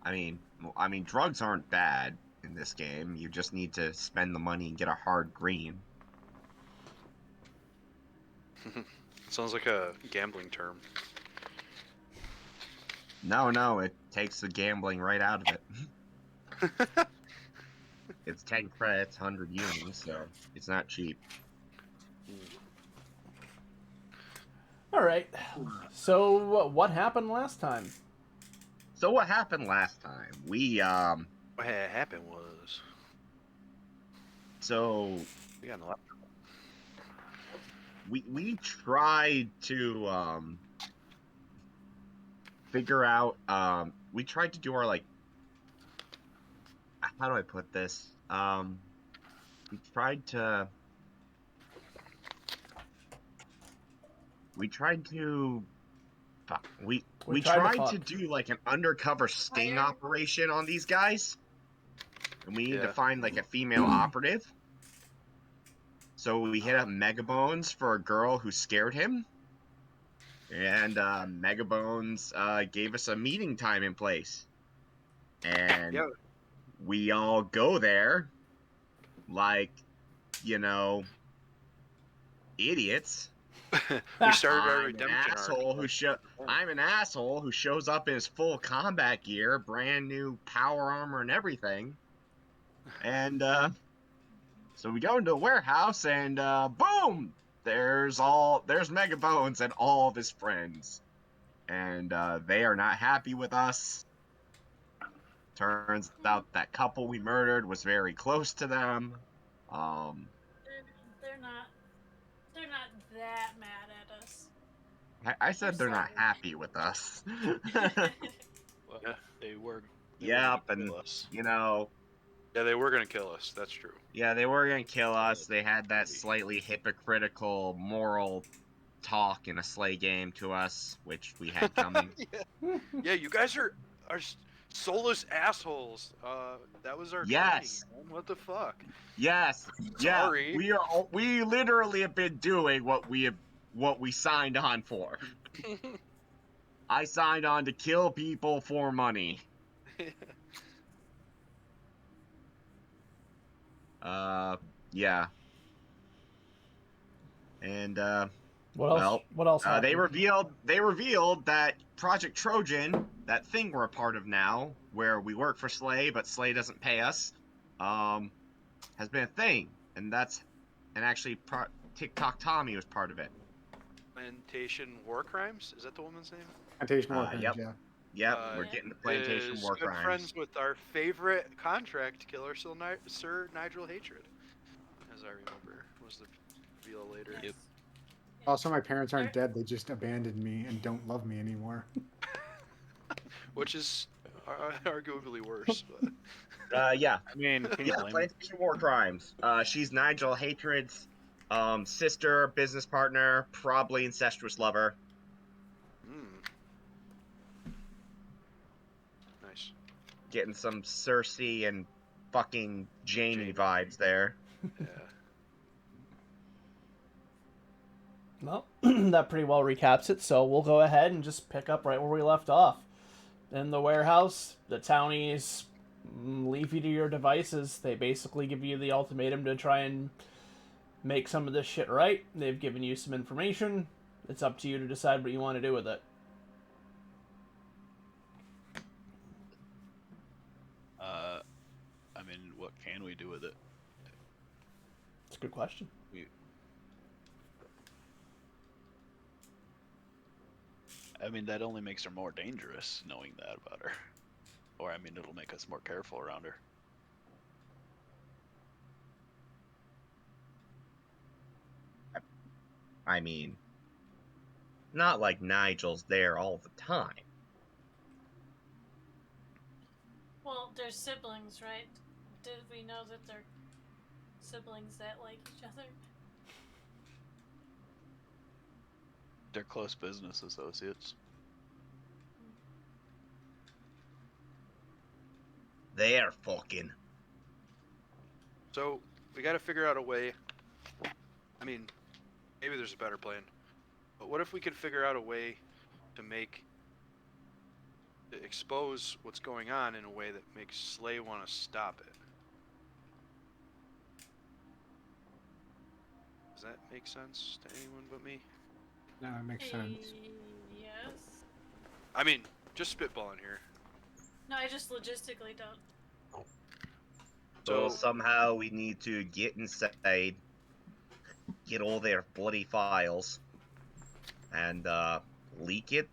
I mean, drugs aren't bad in this game. You just need to spend the money and get a hard green. Sounds like a gambling term. No, it takes the gambling right out of it. It's 10 credits, 100 unis, so it's not cheap. All right. So what happened last time? So what happened last time? What had happened was So we got in a lot. we tried to figure out we tried to do our like how do I put this? We tried to we tried to fuck, we tried to do like an undercover sting operation on these guys. And we need to find like a female operative. So we hit up Megabones for a girl who scared him. And Megabones gave us a meeting time and place. And we all go there like, you know, idiots. We started our redemption I'm an asshole who shows up in his full combat gear, brand new power armor and everything. And so we go into a warehouse and boom! There's Megabones and all of his friends. And they are not happy with us. Turns out that couple we murdered was very close to them. They're not that mad at us. I said they're not happy with us. Well, they were. Yep, and us. You know. Yeah, they were gonna kill us. That's true. Yeah, they were gonna kill us. They had that slightly hypocritical moral talk in a SLA game to us, which we had coming. Yeah, you guys are soulless assholes. That was our training, man. What the fuck? Yes. Sorry. Yeah, we literally have been doing what we signed on for. I signed on to kill people for money. Yeah. And what else happened? they revealed that Project Trojan, that thing we're a part of now, where we work for SLA but SLA doesn't pay us, has been a thing, and actually TikTok Tommy was part of it. Plantation War Crimes? Is that the woman's name? Plantation War Crimes, yeah. Yep, we're getting the Plantation War Crimes. Good friends with our favorite contract killer, Sir Nigel Hatred, as I remember, was the reveal later. Yep. Also, my parents aren't dead; they just abandoned me and don't love me anymore. Which is arguably worse. But... yeah. I mean, Plantation War Crimes. She's Nigel Hatred's sister, business partner, probably incestuous lover. Nice. Getting some Cersei and fucking Janie vibes there. Yeah. Well, that pretty well recaps it, so we'll go ahead and just pick up right where we left off. In the warehouse, the townies leave you to your devices. They basically give you the ultimatum to try and make some of this shit right. They've given you some information. It's up to you to decide what you want to do with it. I mean, what can we do with it? It's a good question. I mean, that only makes her more dangerous, knowing that about her. Or, I mean, it'll make us more careful around her. I mean, not like Nigel's there all the time. Well, they're siblings, right? Did we know that they're siblings that like each other? They're close business associates. They're fucking. So, we gotta figure out a way. I mean, maybe there's a better plan. But what if we could figure out a way to make to expose what's going on in a way that makes Slay want to stop it. Does that make sense to anyone but me? No, it makes sense. Yes. I mean, just spitballing here. No, I just logistically don't. So So somehow we need to get inside, get all their bloody files, and leak it.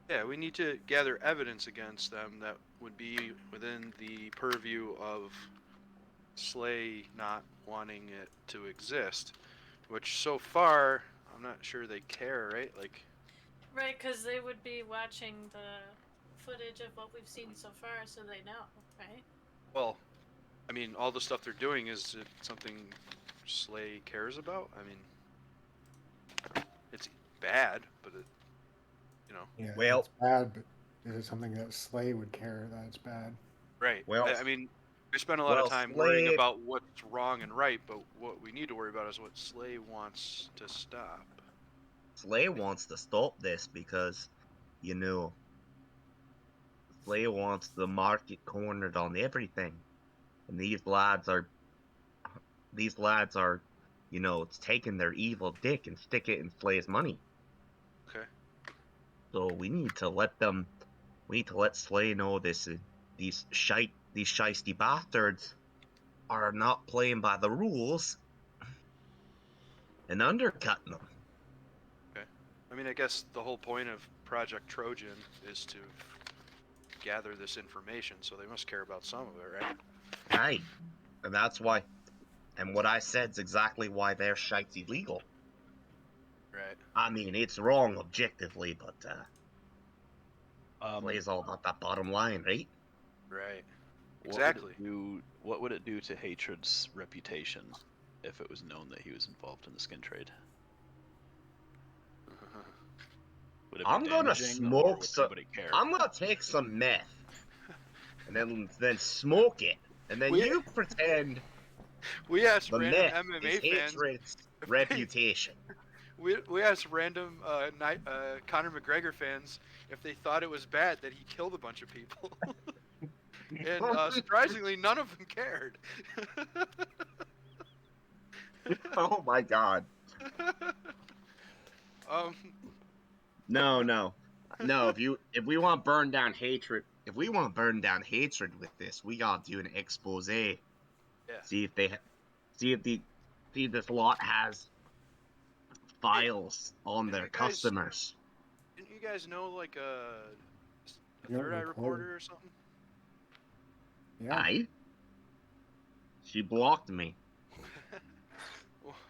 yeah, we need to gather evidence against them that would be within the purview of Slay not wanting it to exist, which so far I'm not sure they care, right? Like, Right, because they would be watching the footage of what we've seen so far, so they know, right? well, I mean, all the stuff they're doing is it something Slay cares about? I mean, it's bad, but it, you know, Yeah, Well- it's bad, but is it something that Slay would care that it's bad? right. Well- I mean, we spend a lot of time worrying Slay- about what's wrong and right, but what we need to worry about is what Slay wants to stop. Slay wants to stop this because, you know, Slay wants the market cornered on everything, and these lads are, you know, it's taking their evil dick and stick it in Slay's money. Okay. So we need to let Slay know these shiesty bastards are not playing by the rules and undercutting them. I mean, I guess the whole point of Project Trojan is to gather this information, so they must care about some of it, right? Aye. And that's why, and what I said's exactly why their shite's illegal. Right. I mean, it's wrong objectively, but Slay's all What about that bottom line, right? Right. would Exactly. what would it do to Hatred's reputation if it was known that he was involved in the skin trade? Would it be I'm gonna damaging, or smoke would some. anybody care? I'm gonna take some meth, and then smoke it, and then We- you pretend We asked the random meth MMA is fans. Hatred's if they- reputation. We asked random Conor McGregor fans if they thought it was bad that he killed a bunch of people, and surprisingly, none of them cared. Oh my god. um, No. If we want to burn down hatred, with this, we gotta do an expose. Yeah. See if this lot has files on Hey, their you guys- customers. Didn't you guys know like a You don't Third Eye record. reporter or something? Yeah. Aye. She blocked me.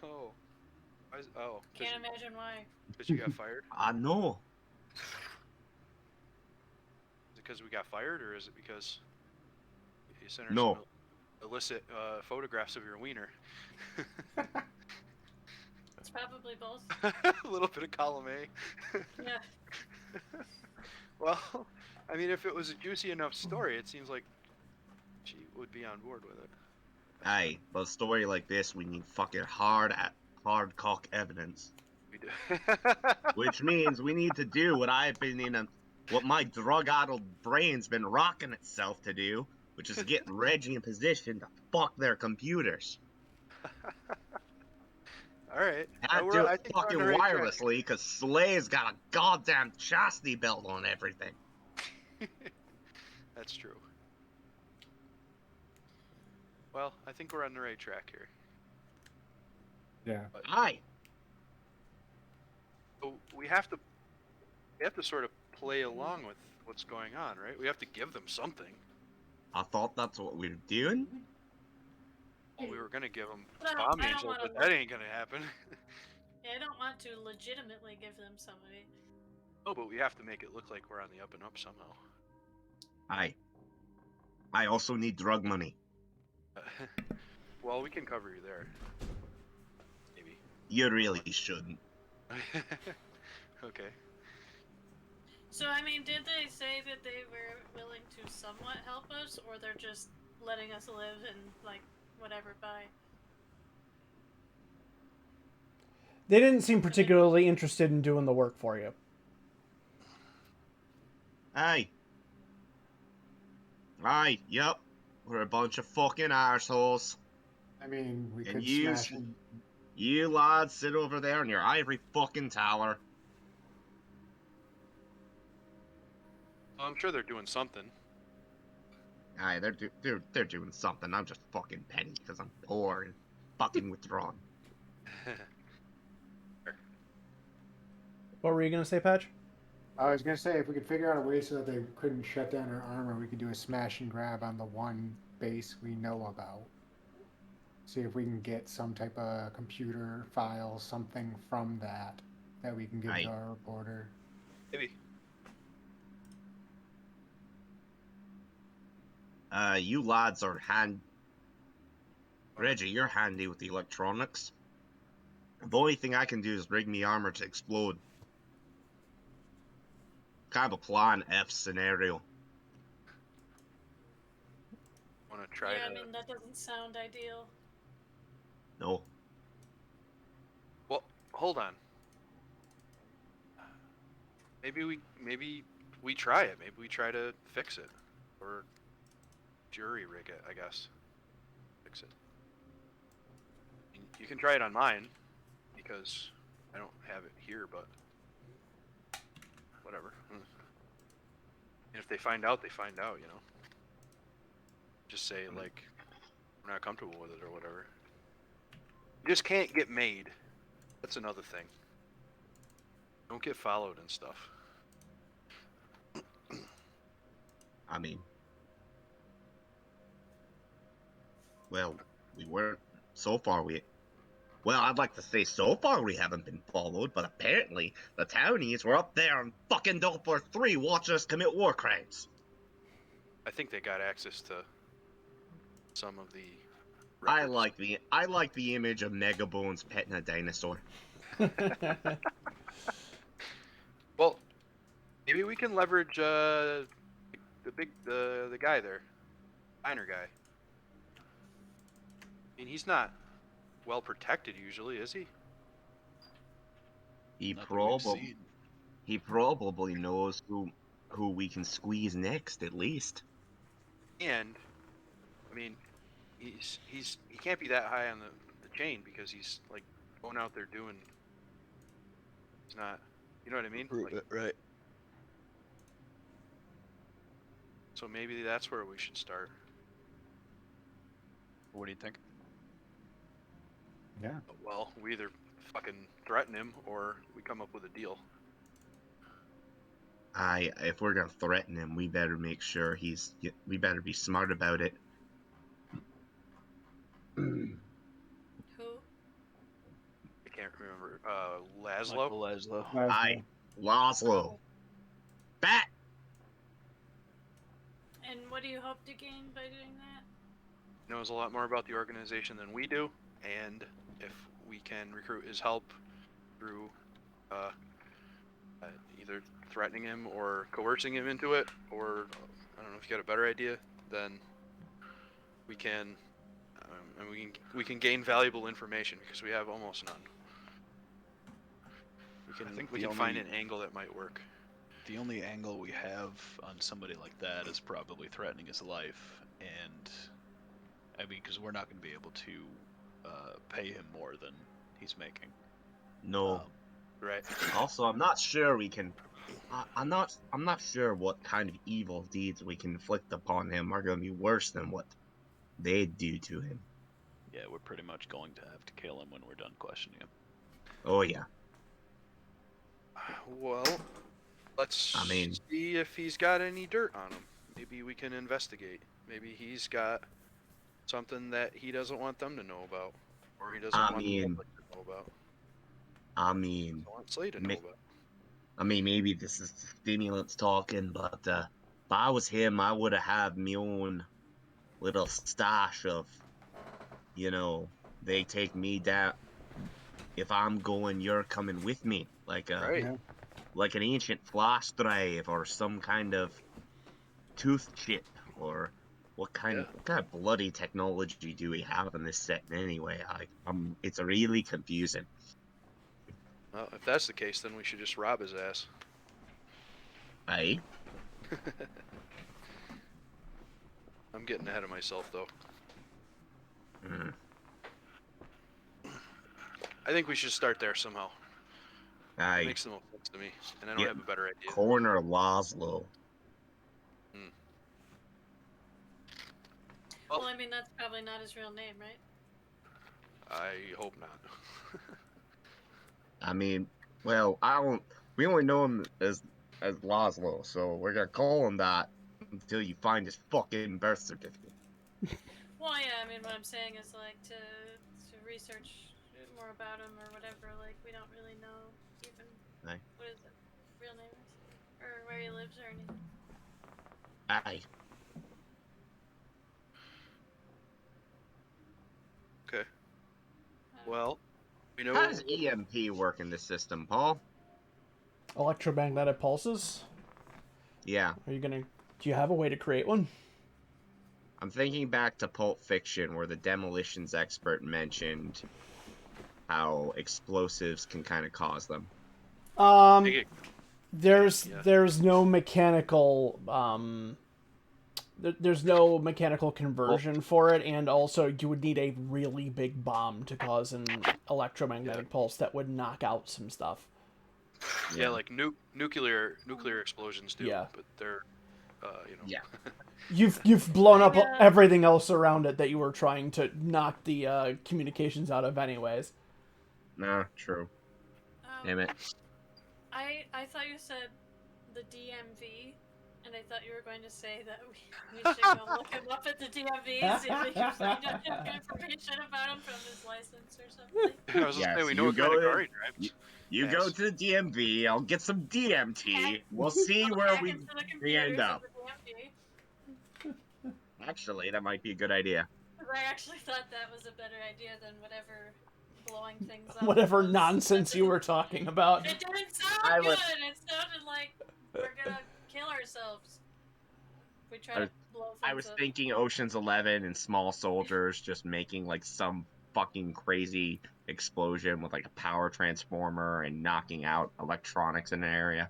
Whoa. Oh, Can't imagine why. because you got fired? I know. Is it because we got fired, or is it because you sent her No. some illicit photographs of your wiener? It's probably both. A little bit of column A. Yeah. Well, I mean, if it was a juicy enough story, it seems like she would be on board with it. Aye, but a story like this, we need fucking hard cock evidence. We do. Which means we need to do what my drug-addled brain's been rocking itself to do, which is get Reggie in position to fuck their computers. All right. Can't We're- do I it think we're on fucking the right track. wirelessly, because Slay's got a goddamn chastity belt on everything. That's true. Well, I think we're on the right track here. Yeah. Aye. So we have to sort of play along with what's going on, right? We have to give them something. I thought that's what we were doing. We were gonna give them But I bomb don't angel, wanna but that ain't gonna happen. Yeah, I don't want to legitimately give them somebody. Oh, but we have to make it look like we're on the up and up somehow. Aye. I also need drug money. Well, we can cover you there. Maybe. You really shouldn't. Okay. So, I mean, did they say that they were willing to somewhat help us, or they're just letting us live and, like, whatever, bye? They didn't seem particularly interested in doing the work for you. Aye. Aye, yep. We're a bunch of fucking assholes. I mean, we And could smash it. you lads sit over there in your ivory fucking tower. I'm sure they're doing something. Aye, they're doing something. I'm just fucking petty because I'm poor and fucking withdrawn. What were you gonna say, Patch? I was gonna say if we could figure out a way so that they couldn't shut down our armor, we could do a smash and grab on the one base we know about. See if we can get some type of computer file, something from that we can give Aye. to our reporter. Maybe. You lads are Reggie, you're handy with the electronics. The only thing I can do is rig me armor to explode. Kind of a plan F scenario. Want to try Yeah, to... I mean, that doesn't sound ideal. No. Well, hold on. Maybe we try it. Maybe we try to fix it, or jury rig it. I guess. Fix it. You can try it on mine, because I don't have it here. But whatever. And if they find out, they find out. You know. Just say like we're not comfortable with it or whatever. You just can't get made. That's another thing. Don't get followed and stuff. I mean, well, we weren't. So far, well, I'd like to say so far we haven't been followed, but apparently the townies were up there on fucking Doppler 3 watching us commit war crimes. I think they got access to some of the I records. like the image of Megabones petting a dinosaur. Well, maybe we can leverage the guy there, diner guy. I mean, he's not well protected usually, is he? He Not that we've seen. probably knows who we can squeeze next, at least. And I mean, he can't be that high on the chain because he's like going out there doing. He's not. You know what I mean? Like, Right. so maybe that's where we should start. What do you think? Yeah. Well, we either fucking threaten him or we come up with a deal. If we're gonna threaten him, we better make sure we better be smart about it. Who? I can't remember. Laszlo. Michael Laszlo. Aye, Laszlo. Bat! And what do you hope to gain by doing that? Knows a lot more about the organization than we do, and if we can recruit his help through either threatening him or coercing him into it, or I don't know if you got a better idea, then we can, and we can gain valuable information because we have almost none. We can find an angle that might work. The only angle we have on somebody like that is probably threatening his life, and I mean, because we're not going to be able to pay him more than he's making. No. Right. Also, I'm not sure we can. I'm not sure what kind of evil deeds we can inflict upon him are going to be worse than what they do to him. Yeah, we're pretty much going to have to kill him when we're done questioning him. Oh yeah. Well, let's see if he's got any dirt on him. Maybe we can investigate. Maybe he's got something that he doesn't want them to know about, or he doesn't want the public to know about. I mean, I want Slay to know about. I mean, maybe this is stimulants talking, but if I was him, I would have had my own little stash of, they take me down. If I'm going, you're coming with me, like like an ancient flash drive or some kind of tooth chip, or what kind of bloody technology do we have in this setting anyway? It's really confusing. Well, if that's the case, then we should just rob his ass. Aye. I'm getting ahead of myself though. Mm. I think we should start there somehow. It I makes the most sense to me, and I don't get have a better idea. corner Laszlo. Well, I mean, that's probably not his real name, right? I hope not. I mean, well, we only know him as Laszlo, so we're gonna call him that until you find his fucking birth certificate. Well, yeah. I mean, what I'm saying is like to research more about him or whatever. Like, we don't really know even Aye. what his real name is or where he lives or anything. Aye. Okay. Well, we know. How does EMP work in this system, Paul? Electromagnetic pulses? Yeah. Are you gonna... Do you have a way to create one? I'm thinking back to Pulp Fiction, where the demolitions expert mentioned how explosives can kind of cause them. There's no mechanical there's no mechanical conversion for it, and also you would need a really big bomb to cause an electromagnetic pulse that would knock out some stuff. Yeah, like nuclear explosions do, Yeah. but they're, Yeah. You've blown up everything else around it that you were trying to knock the communications out of anyways. Nah, true. Damn it. I thought you said the DMV, and I thought you were going to say that we should go look him up at the DMV, see if we can find out information about him from his license or something. I was just saying, we know what kind of car he drives. You go to the DMV, I'll get some DMT, we'll see where we end up. Actually, that might be a good idea. I actually thought that was a better idea than whatever blowing things up. Whatever nonsense you were talking about. It didn't sound good. It sounded like we're gonna kill ourselves. We try to blow things up. I was thinking Ocean's 11 and Small Soldiers, just making like some fucking crazy explosion with like a power transformer and knocking out electronics in an area.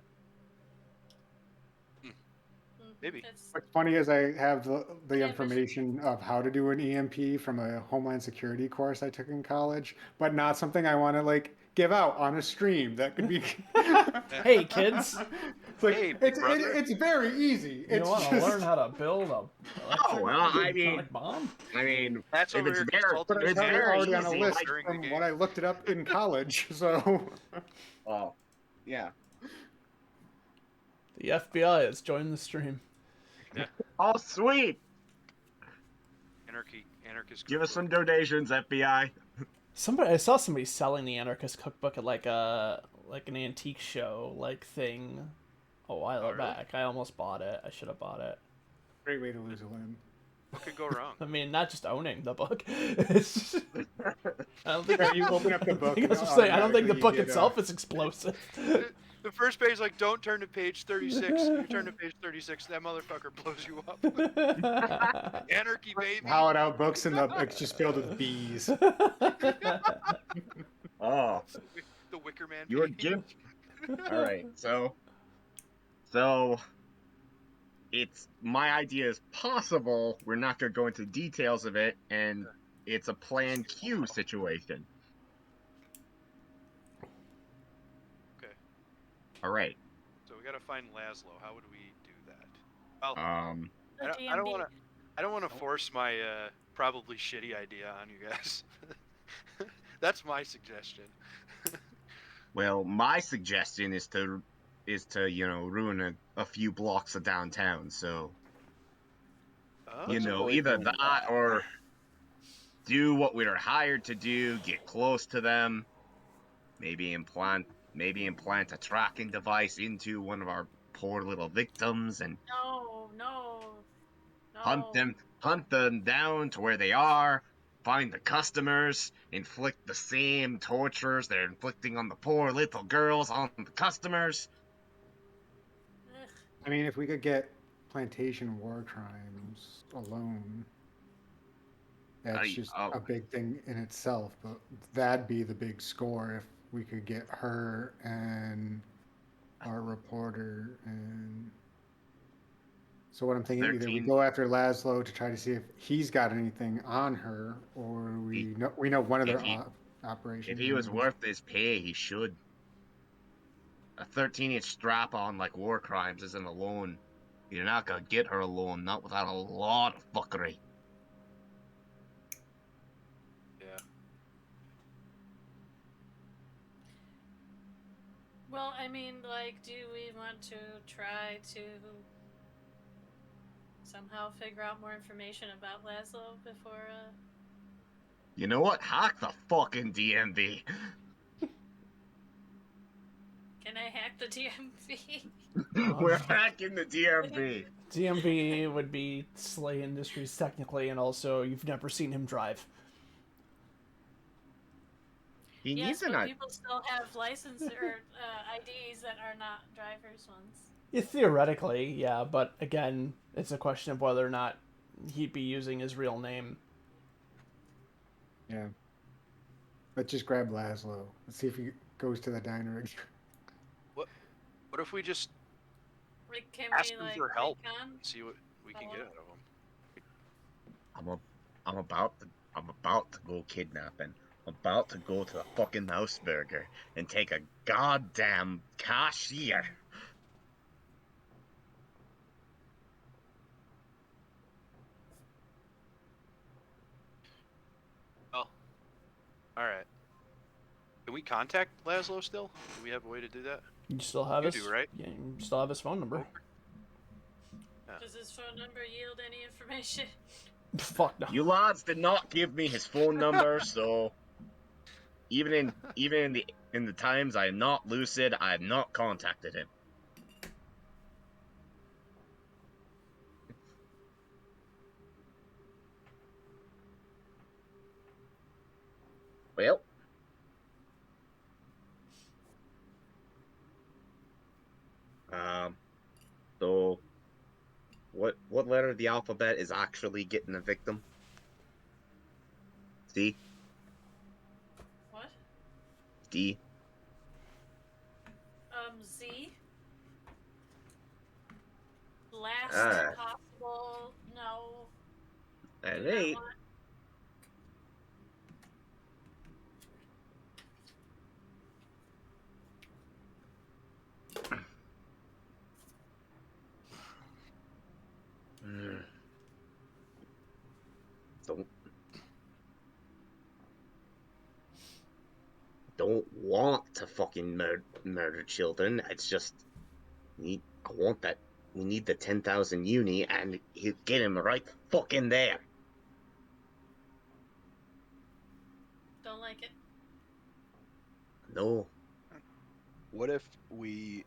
Maybe. What's funny is I have the information of how to do an EMP from a Homeland Security course I took in college, but not something I want to like give out on a stream. That could be. Hey kids, it's like it's very easy. You want to learn how to build a electric bomb? I mean, that's if over it's here. But it's already on a list during from the what I looked it up in college. So. Oh, yeah. The FBI has joined the stream. Yeah. Oh, sweet! Anarchist. Give us some donations, FBI. I saw somebody selling the Anarchist Cookbook at like an antique show thing a while back. I almost bought it. I should have bought it. Great way to lose a limb. What could go wrong? I mean, not just owning the book. It's just, I don't think you open up the book. I don't think the book itself is explosive. The first page, like, don't turn to page 36. You turn to page 36, that motherfucker blows you up. Anarchy, baby. Hollowed out books and it's just filled with bees. Oh. The Wicker Man. You were given. All right, so it's my idea is possible. We're not going to go into details of it, and it's a Plan Q situation. Okay. All right. So we got to find Laszlo. How would we do that? Well, I don't want to force my probably shitty idea on you guys. That's my suggestion. Well, my suggestion is to ruin a few blocks of downtown. So either that or do what we were hired to do, get close to them, maybe implant a tracking device into one of our poor little victims and hunt them down to where they are, find the customers, inflict the same tortures they're inflicting on the poor little girls on the customers. I mean, if we could get plantation war crimes alone, that's just a big thing in itself. But that'd be the big score if we could get her and our reporter and So what I'm thinking, either we 13. go after Laszlo to try to see if he's got anything on her, or we know one of If their he, operations. if he was worth his pay, he should. A 13-inch strap-on like war crimes isn't alone. You're not gonna get her alone, not without a lot of fuckery. Yeah. Well, I mean, like, do we want to try to somehow figure out more information about Laszlo before, You know what? Hack the fucking DMV. Can I hack the DMV? We're hacking the DMV. DMV would be Slay Industries technically, and also you've never seen him drive. He Yes, needs but an. people still have license or IDs that are not driver's ones. Yeah, theoretically, yeah, but again, it's a question of whether or not he'd be using his real name. Yeah. Let's just grab Laszlo. Let's see if he goes to the diner again. What if we just Can ask we, him like, for help recon? and see what we can get out of him? I'm about to go kidnapping. I'm about to go to the fucking Mouse Burger and take a goddamn cashier. Well, all right. Can we contact Laszlo still? Do we have a way to do that? You still have You his, do, right? Yeah, you still have his phone number. Yeah. Does his phone number yield any information? Fuck no. You lads did not give me his phone number, so even in the times I am not lucid, I have not contacted him. Well, so what letter of the alphabet is actually getting a victim? C? What? D? Z? Last Ah, possible, no. all Do not right. want. Don't want to fucking murder children. It's just I want that. We need the 10,000 uni and you get him right fucking there. Don't like it. No. What if we...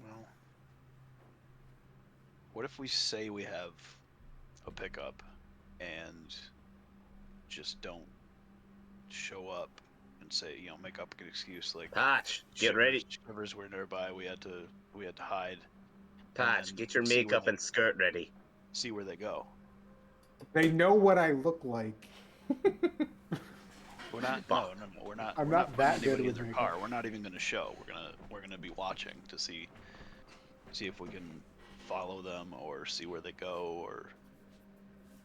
Well... What if we say we have a pickup and just don't show up and say, you know, make up an excuse like Patch, get ready. Shivers were nearby, we had to hide. Patch, get your makeup and skirt ready. See where they go. They know what I look like. We're not. No, we're not. I'm we're not that putting good anybody with in their makeup. car. We're not even going to show. We're gonna be watching to see if we can follow them or see where they go or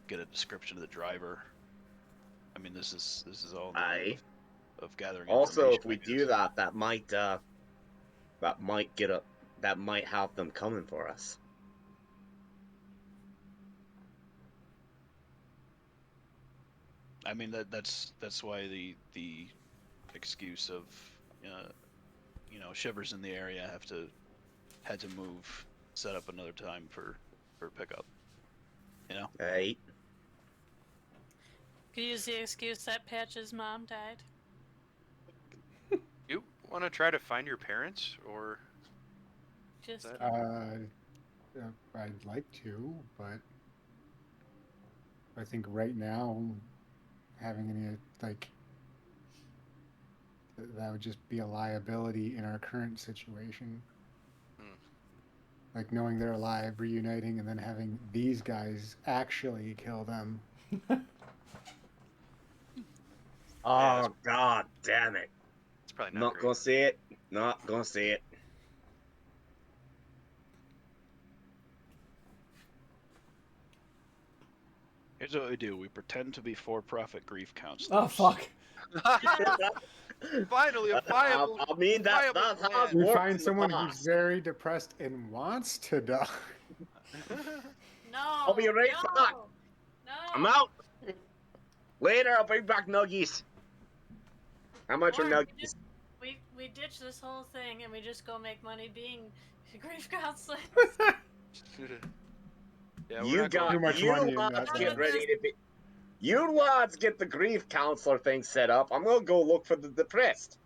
get a description of the driver. I mean, this is all of gathering. Also, if we do that, that might have them coming for us. I mean, that's why the excuse of Shivers in the area had to move, set up another time for pickup. You know. Right. Could use the excuse that Patch's mom died. You want to try to find your parents, or Just I'd like to, but I think right now having any that would just be a liability in our current situation. Like knowing they're alive, reuniting, and then having these guys actually kill them. Oh, god damn it. It's probably not gonna say it. Not gonna say it. Here's what we do: we pretend to be for-profit grief counselors. Oh fuck! Finally, a viable. I mean, that's viable how it plan. We worked find in the someone past. who's very depressed and wants to die. No. I'll be right no, back. No. I'm out. Later, I'll bring back nuggies. How much are Or nuggies? we ditch this whole thing and we just go make money being grief counselors. Yeah, we're You not going Too got much you money in lads that. get Though. ready to be. You lads get the grief counselor thing set up. I'm gonna go look for the depressed.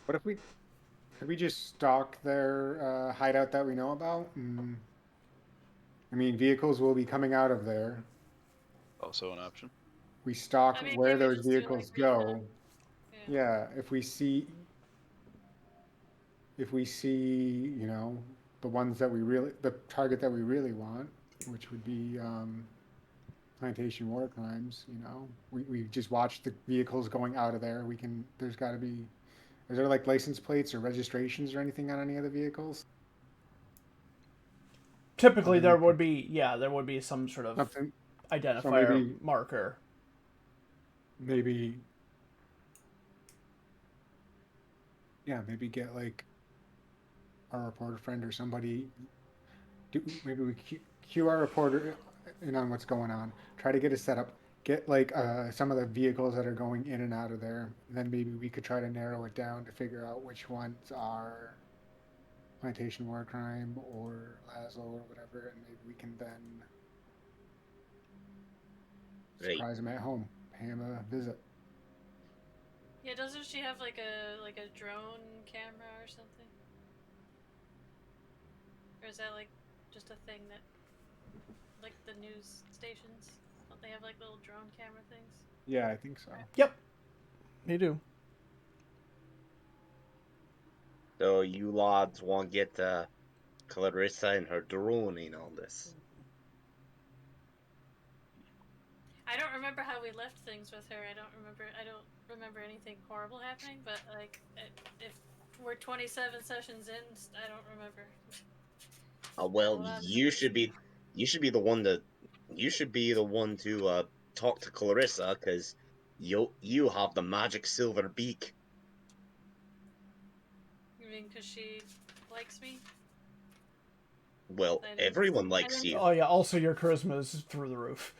What if we just stalk their hideout that we know about? I mean, vehicles will be coming out of there. Also an option. We stalk I mean, where maybe those just do, like, vehicles recon. go. Yeah, if we see, you know, the ones that the target that we really want, which would be plantation war crimes, you know, we just watch the vehicles going out of there. There's got to be, is there like license plates or registrations or anything on any of the vehicles? Typically, there would be some sort of Something, identifier marker. Maybe, yeah, maybe get like our reporter friend or somebody. Maybe we cue our reporter in on what's going on. Try to get a setup. Get like some of the vehicles that are going in and out of there. And then maybe we could try to narrow it down to figure out which ones are plantation war crime or Lazo or whatever, and maybe we can then surprise him at home, pay him a visit. Yeah, doesn't she have like a drone camera or something? Or is that like just a thing that, like the news stations, don't they have like little drone camera things? Yeah, I think so. Yep, they do. So you lads want to get Clarissa and her drone in on this. I don't remember how we left things with her. I don't remember anything horrible happening, but like if we're 27 sessions in, I don't remember. Well, you should be the one to talk to Clarissa, because you have the magic silver beak. You mean because she likes me? Well, everyone likes you. Oh yeah. Also, your charisma is through the roof.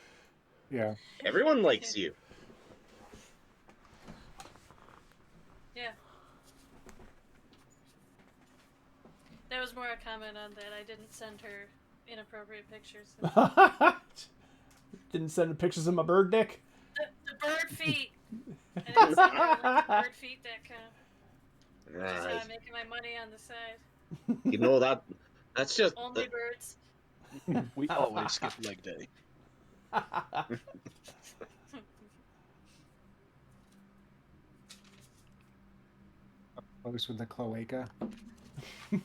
Yeah. Everyone likes you. Yeah. That was more a comment on that. I didn't send her inappropriate pictures. Didn't send pictures of my bird dick. The bird feet. I didn't send her like birdfeet.com. Which is how I'm making my money on the side. You know that's just only birds. We always skip leg day. Close with the cloaca. Yeah,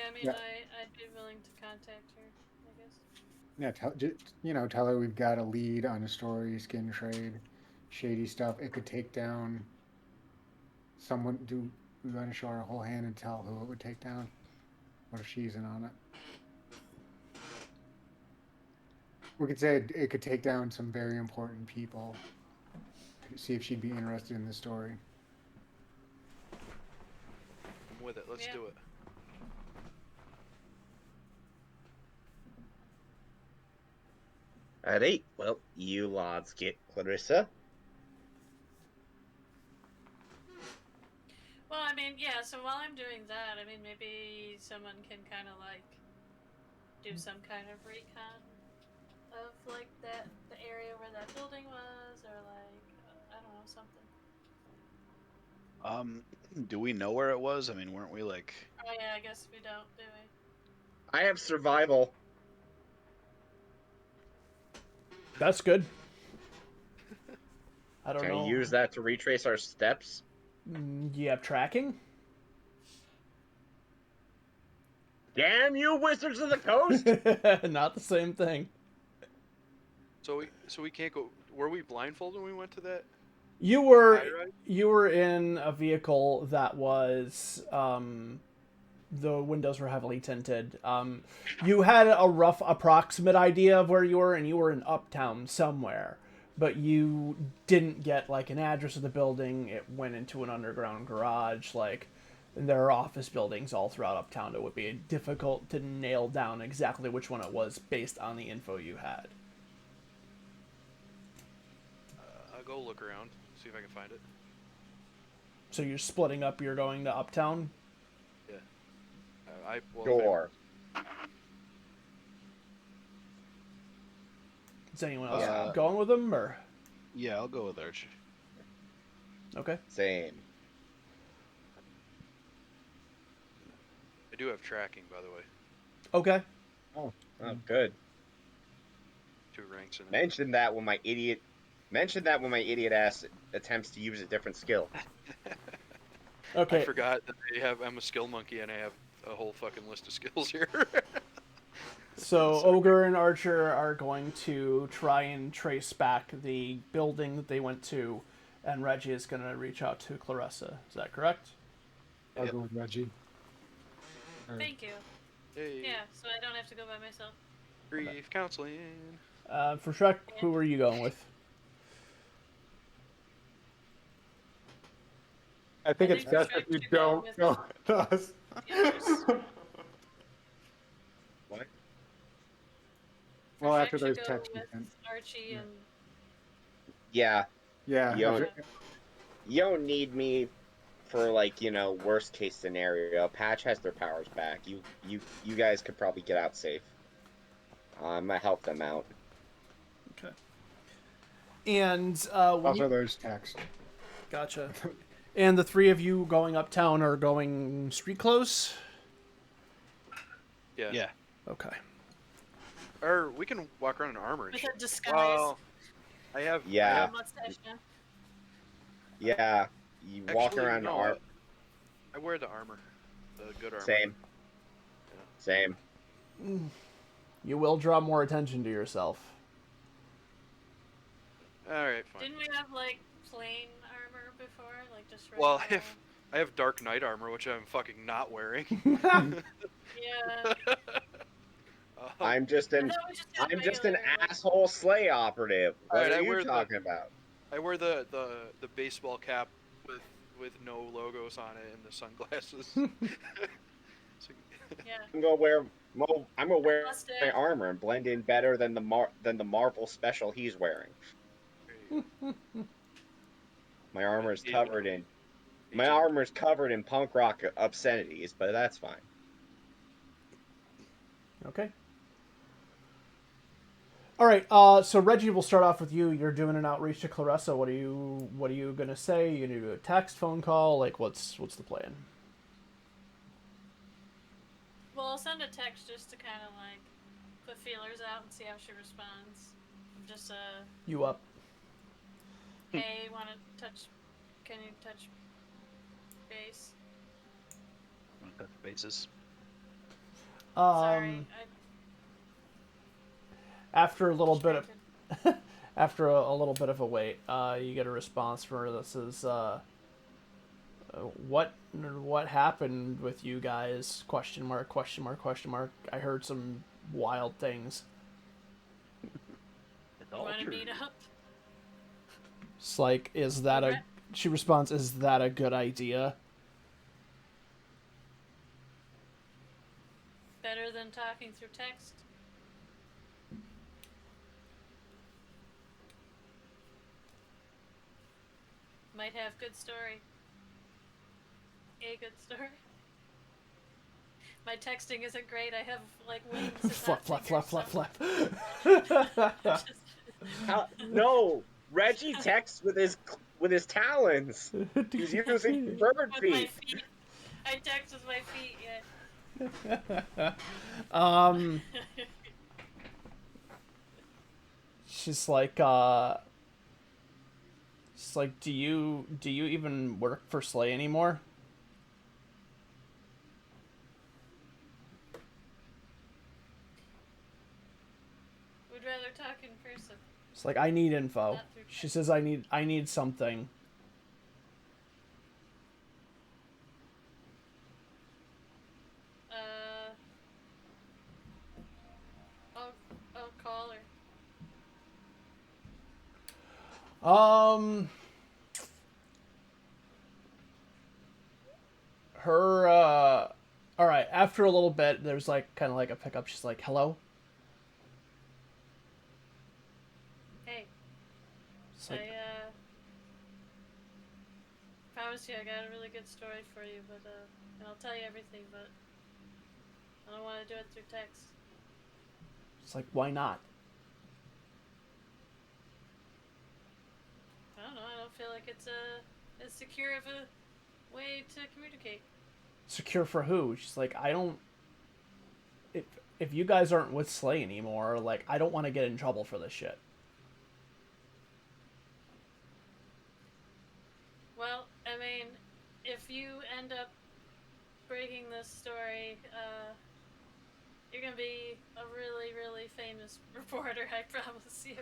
I mean, I'd be willing to contact her, I guess. Yeah, tell her we've got a lead on a story, skin trade, shady stuff. It could take down someone. We want to show her a whole hand and tell who it would take down? What if she's in on it? We could say it could take down some very important people. See if she'd be interested in the story. I'm with it. Let's do it. Alright, well, you lads get Clarissa. Well, I mean, yeah, so while I'm doing that, I mean, maybe someone can kind of, like, do some kind of recon of, like, the area where that building was, or, like, I don't know, something. Do we know where it was? I mean, weren't we, like... Oh, yeah, I guess we don't, do we? I have survival. That's good. I don't know. Can I use that to retrace our steps? You have tracking? Damn you, Wizards of the Coast! Not the same thing. So we can't go. Were we blindfolded when we went to that You were in a vehicle that was the windows were heavily tinted. You had a rough approximate idea of where you were, and you were in Uptown somewhere, but you didn't get like an address of the building. It went into an underground garage. Like, there are office buildings all throughout Uptown. It would be difficult to nail down exactly which one it was based on the info you had. I'll go look around, see if I can find it. So you're splitting up. You're going to Uptown. Yeah. Well, Sure. Is anyone else going with them, or? Yeah, I'll go with Archie. Okay. Same. I do have tracking, by the way. Okay. Oh, good. 2 ranks in it. Mention that when my idiot ass attempts to use a different skill. Okay. I forgot that I'm a skill monkey and I have a whole fucking list of skills here. So Ogre and Archer are going to try and trace back the building that they went to, and Reggie is going to reach out to Clarissa. Is that correct? I'll go with Reggie. Thank you. Hey, Yeah, so I don't have to go by myself. grief counseling. For Shrek, who are you going with? I think it's think best Shrek if you should go don't with- go with us. Yes. What? Well, Shrek after should those go texts you with sent. Archie and Yeah, Yeah. Yo. every- you don't need me for like, worst case scenario. Patch has their powers back. You guys could probably get out safe. I'm gonna help them out. Okay. And when also you... those texts. Gotcha. And the three of you going uptown are going street clothes? Yeah. Yeah. Okay. Or we can walk around in armor and with shit. a disguise. Well, I have. Yeah. A mustache now. Yeah, you walk Actually, around no, I wear the armor. The good armor. Same. Same. You will draw more attention to yourself. Alright, fine. Didn't we have like plain armor before, like just Well, regular? I have Dark Knight armor, which I'm fucking not wearing. Yeah. I'm just an asshole sleigh operative. What Alright, are I you wear talking about? I wear the baseball cap with no logos on it and the sunglasses. So- Yeah. I'm gonna wear my Mustache. armor and blend in better than the Marvel special he's wearing. there you go. My armor is Yeah. covered in punk rock obscenities, but that's fine. Okay. All right. So Reggie, we'll start off with you. You're doing an outreach to Clarissa. What are you gonna say? You gonna do a text, phone call? Like, what's the plan? Well, I'll send a text just to kind of like put feelers out and see how she responds. Just You up? hey, want to touch? Can you touch base? Want to touch bases? Sorry, After a little bit of distracted. after a little bit of a wait, you get a response from her that says, "What happened with you guys? Question mark, question mark, question mark. I heard some wild things." It's You all want to true. meet up? It's like, is that a? She responds, "Is that a good idea?" Better than talking through text. Might have good story. A good story. My texting isn't great. I have like wings. And Flap, not flap, fingers, flap, so- flap, flap. No, Reggie texts with his talons. He's using bird With my feet. feet. I text with my feet. She's like, do you even work for Slay anymore? Would rather talk in person, It's like, I need info. not through She says, I need something. I'll call her. Her, all right, after a little bit, there's like kind of like a pickup. She's like, hello? Hey. It's like, promise you I got a really good story for you, but, and I'll tell you everything, but I don't want to do it through text. it's like, why not? I don't know, I don't feel like it's as secure of a way to communicate. Secure for who? She's like, I don't... If you guys aren't with Slay anymore, like, I don't want to get in trouble for this shit. Well, I mean, if you end up breaking this story, you're gonna be a really, really famous reporter, I promise you.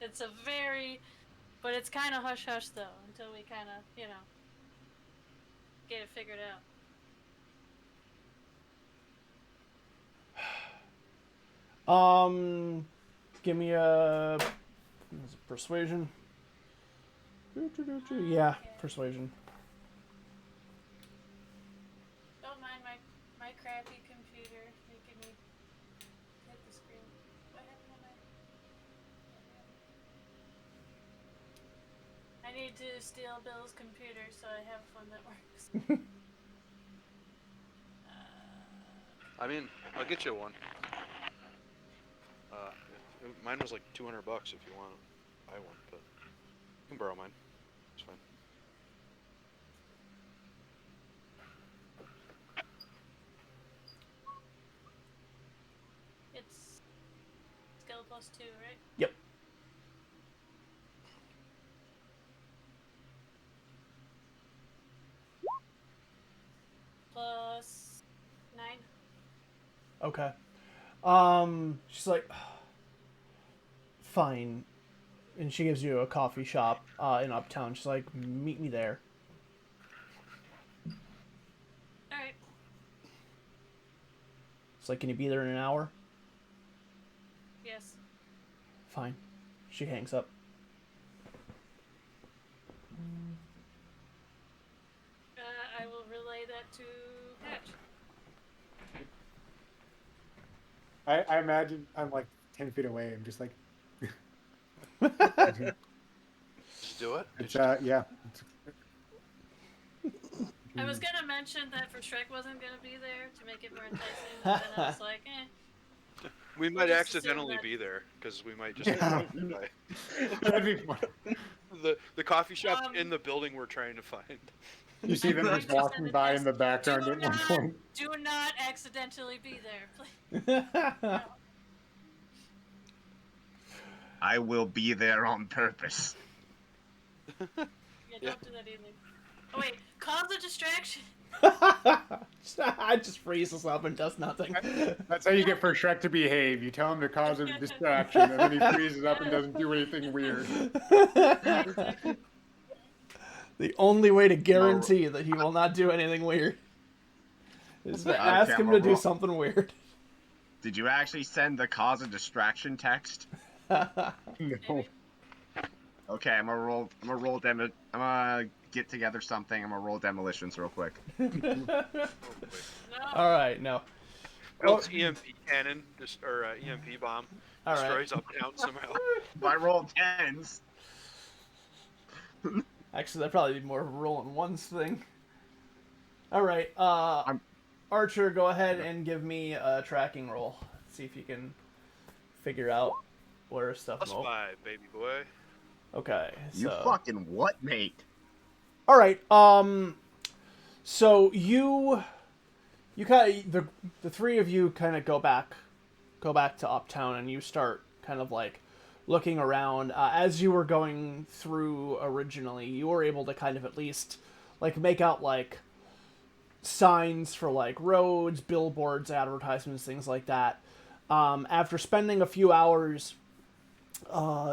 It's a very... But it's kind of hush-hush, though, until we kind of, you know, get it figured out. Give me a... persuasion. Yeah, persuasion. Don't mind my crappy computer making me hit the screen. What happened to I need to steal Bill's computer so I have one that works. I mean, I'll get you one. Mine was like $200 if you want to buy one, but you can borrow mine. It's fine. It's skill +2, right? Yep. +9. Okay. She's like, fine. And she gives you a coffee shop in Uptown. She's like, meet me there. Alright. It's like, can you be there in an hour? Yes. Fine. She hangs up. I will relay that to Patch. I imagine I'm like 10 feet away. I'm just like, Just do it. it's yeah. I was gonna mention that for Shrek wasn't gonna be there to make it more enticing, but then I was like, We might just accidentally assume that- be there because we might just. That'd be fun. The coffee shop Um, in the building we're trying to find. You see them I'm just going to walking send by a in the background Do at one not, point. do not accidentally be there, please. I will be there on purpose. Yeah, don't do that either. Oh wait, cause a distraction. I just freezes up and does nothing. That's how you get for Shrek to behave. You tell him to cause a distraction, and then he freezes up and doesn't do anything weird. The only way to guarantee that he will not do anything weird is to ask him to do something weird. Did you actually send the cause of distraction text? No. Okay, I'm gonna get together something. I'm gonna roll demolitions real quick. No. All right, no. Builds EMP cannon, or EMP bomb, All right. destroys Uptown somehow. If I roll 10s. Actually, that'd probably be more of a rolling ones thing. All right, Archer, go ahead and give me a tracking roll. See if you can figure out where stuff. +5, baby boy. Okay. You so... fucking what, mate? All right. So you kind of the three of you kind of go back to Uptown, and you start kind of like looking around. As you were going through originally, you were able to kind of at least like make out like signs for like roads, billboards, advertisements, things like that. After spending a few hours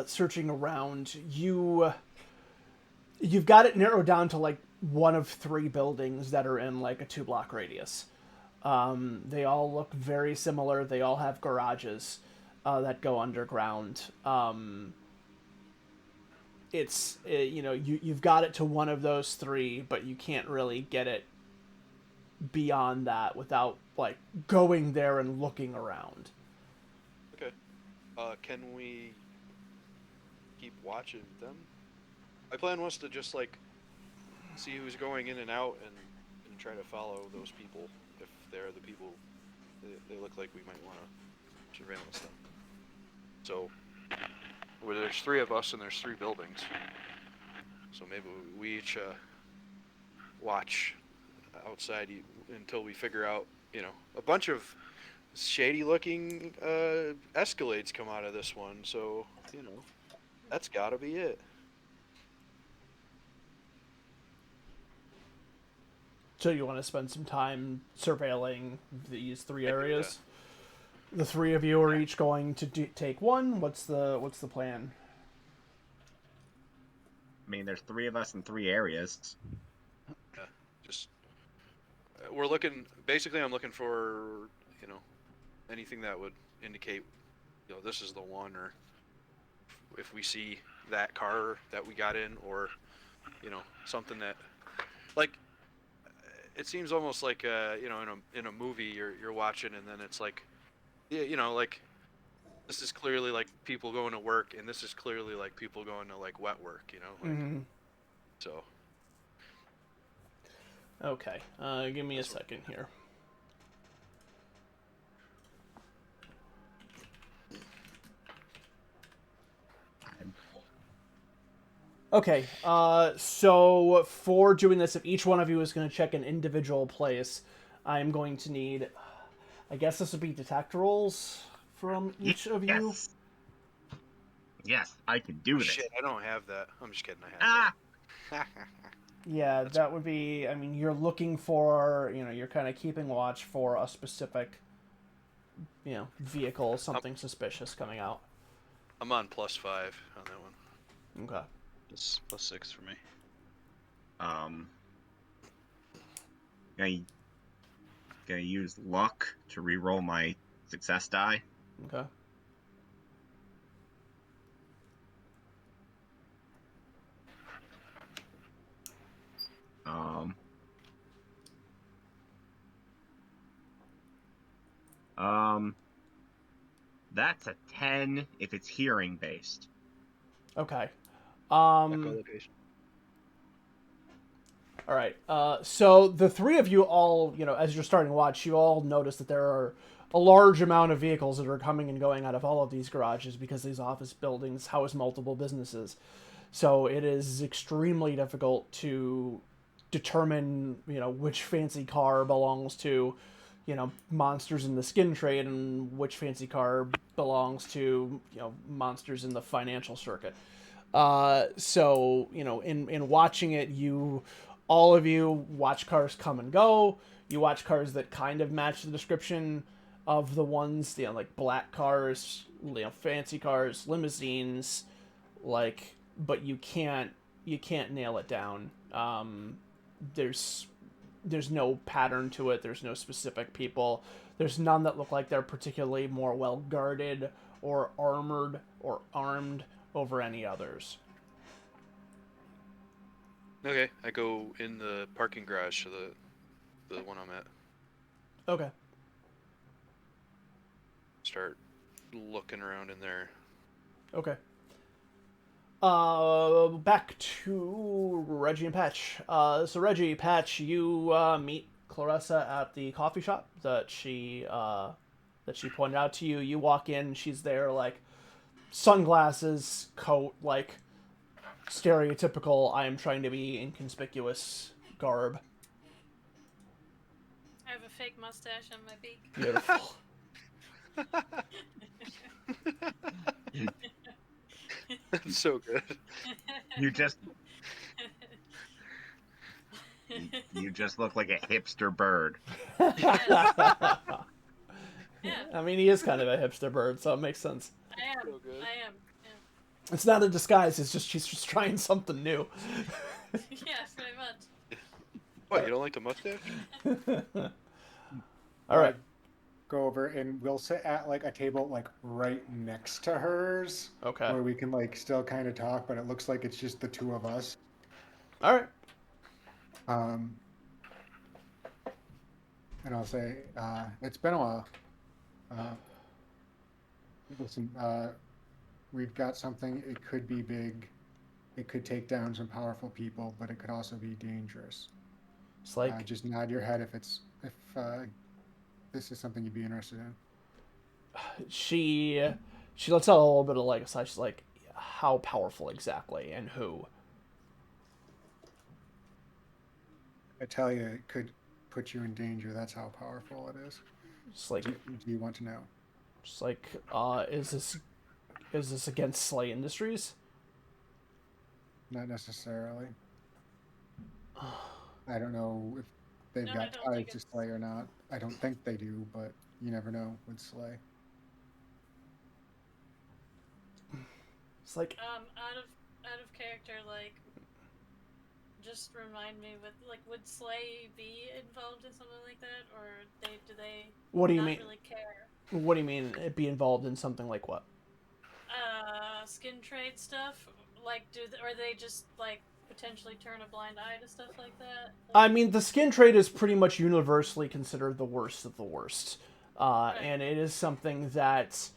searching around, you've got it narrowed down to like one of 3 buildings that are in like a 2-block radius. They all look very similar. They all have garages that go underground. You've got it to one of those 3, but you can't really get it beyond that without like going there and looking around. Okay. Can we keep watching them? My plan was to just like see who's going in and out and try to follow those people if they're the people they look like we might want to surveillance them. So, well, there's 3 of us and there's 3 buildings. So maybe we each watch outside until we figure out, a bunch of shady-looking Escalades come out of this one. So, that's gotta be it. So you want to spend some time surveilling these 3 areas? The 3 of you are each going to take one. What's the plan? I mean, there's 3 of us in 3 areas. Yeah, just we're looking. Basically, I'm looking for anything that would indicate this is the one, or if we see that car that we got in, or something that like. It seems almost like in a movie you're watching, and then it's like, like this is clearly like people going to work, and this is clearly like people going to like wet work, So. Okay, give me a second here. Okay, so for doing this, if each one of you is going to check an individual place, I'm going to need, I guess this would be detect rolls from each of you. Yes, I can do this. Shit, I don't have that. I'm just kidding, I have that. Yeah, that would be, I mean, you're looking for, you're kind of keeping watch for a specific, vehicle, something suspicious coming out. I'm on +5 on that one. Okay. It's +6 for me. Gonna use luck to re-roll my success die. Okay. That's a 10 if it's hearing based. Okay. Echolocation. All right. So the 3 of you all, as you're starting to watch, you all notice that there are a large amount of vehicles that are coming and going out of all of these garages because these office buildings house multiple businesses. So it is extremely difficult to determine, which fancy car belongs to, monsters in the skin trade and which fancy car belongs to, monsters in the financial circuit. So, in watching it, all of you watch cars come and go. You watch cars that kind of match the description of the ones, like black cars, fancy cars, limousines, but you can't nail it down. There's no pattern to it. There's no specific people. There's none that look like they're particularly more well guarded or armored or armed over any others. Okay, I go in the parking garage to the one I'm at. Okay. Start looking around in there. Okay. Back to Reggie and Patch. So Reggie, Patch, you meet Clarissa at the coffee shop that she pointed out to you. You walk in, she's there, like, sunglasses, coat, like, stereotypical I am trying to be inconspicuous garb. I have a fake mustache on my beak. Beautiful. That's so good. You just look like a hipster bird. Yeah. I mean, he is kind of a hipster bird, so it makes sense. I am. So good. I am. It's not a disguise. It's just she's just trying something new. Yeah, pretty much. What, you don't like the mustache? All right. Go over and we'll sit at like a table like right next to hers, Okay. where we can like still kind of talk, but it looks like it's just the two of us. All right. And I'll say, it's been a while. Listen, we've got something. It could be big. It could take down some powerful people, but it could also be dangerous. It's like Just nod your head if this is something you'd be interested in. she lets out a little bit of like a sigh. She's like, how powerful exactly and who? I tell you, it could put you in danger. That's how powerful it is. Just like, Do you want to know? just like, is this against Slay Industries? Not necessarily. I don't know if they've No, I got don't ties think to it's- Slay or not. I don't think they do, but you never know with Slay. It's like, Out of character, like, just remind me would Slay be involved in something like that, or do they? what do you not mean? really care? What do you mean? It be involved in something like what? Skin trade stuff. Like, or they just like potentially turn a blind eye to stuff like that? I mean, the skin trade is pretty much universally considered the worst of the worst, Right. and it is something that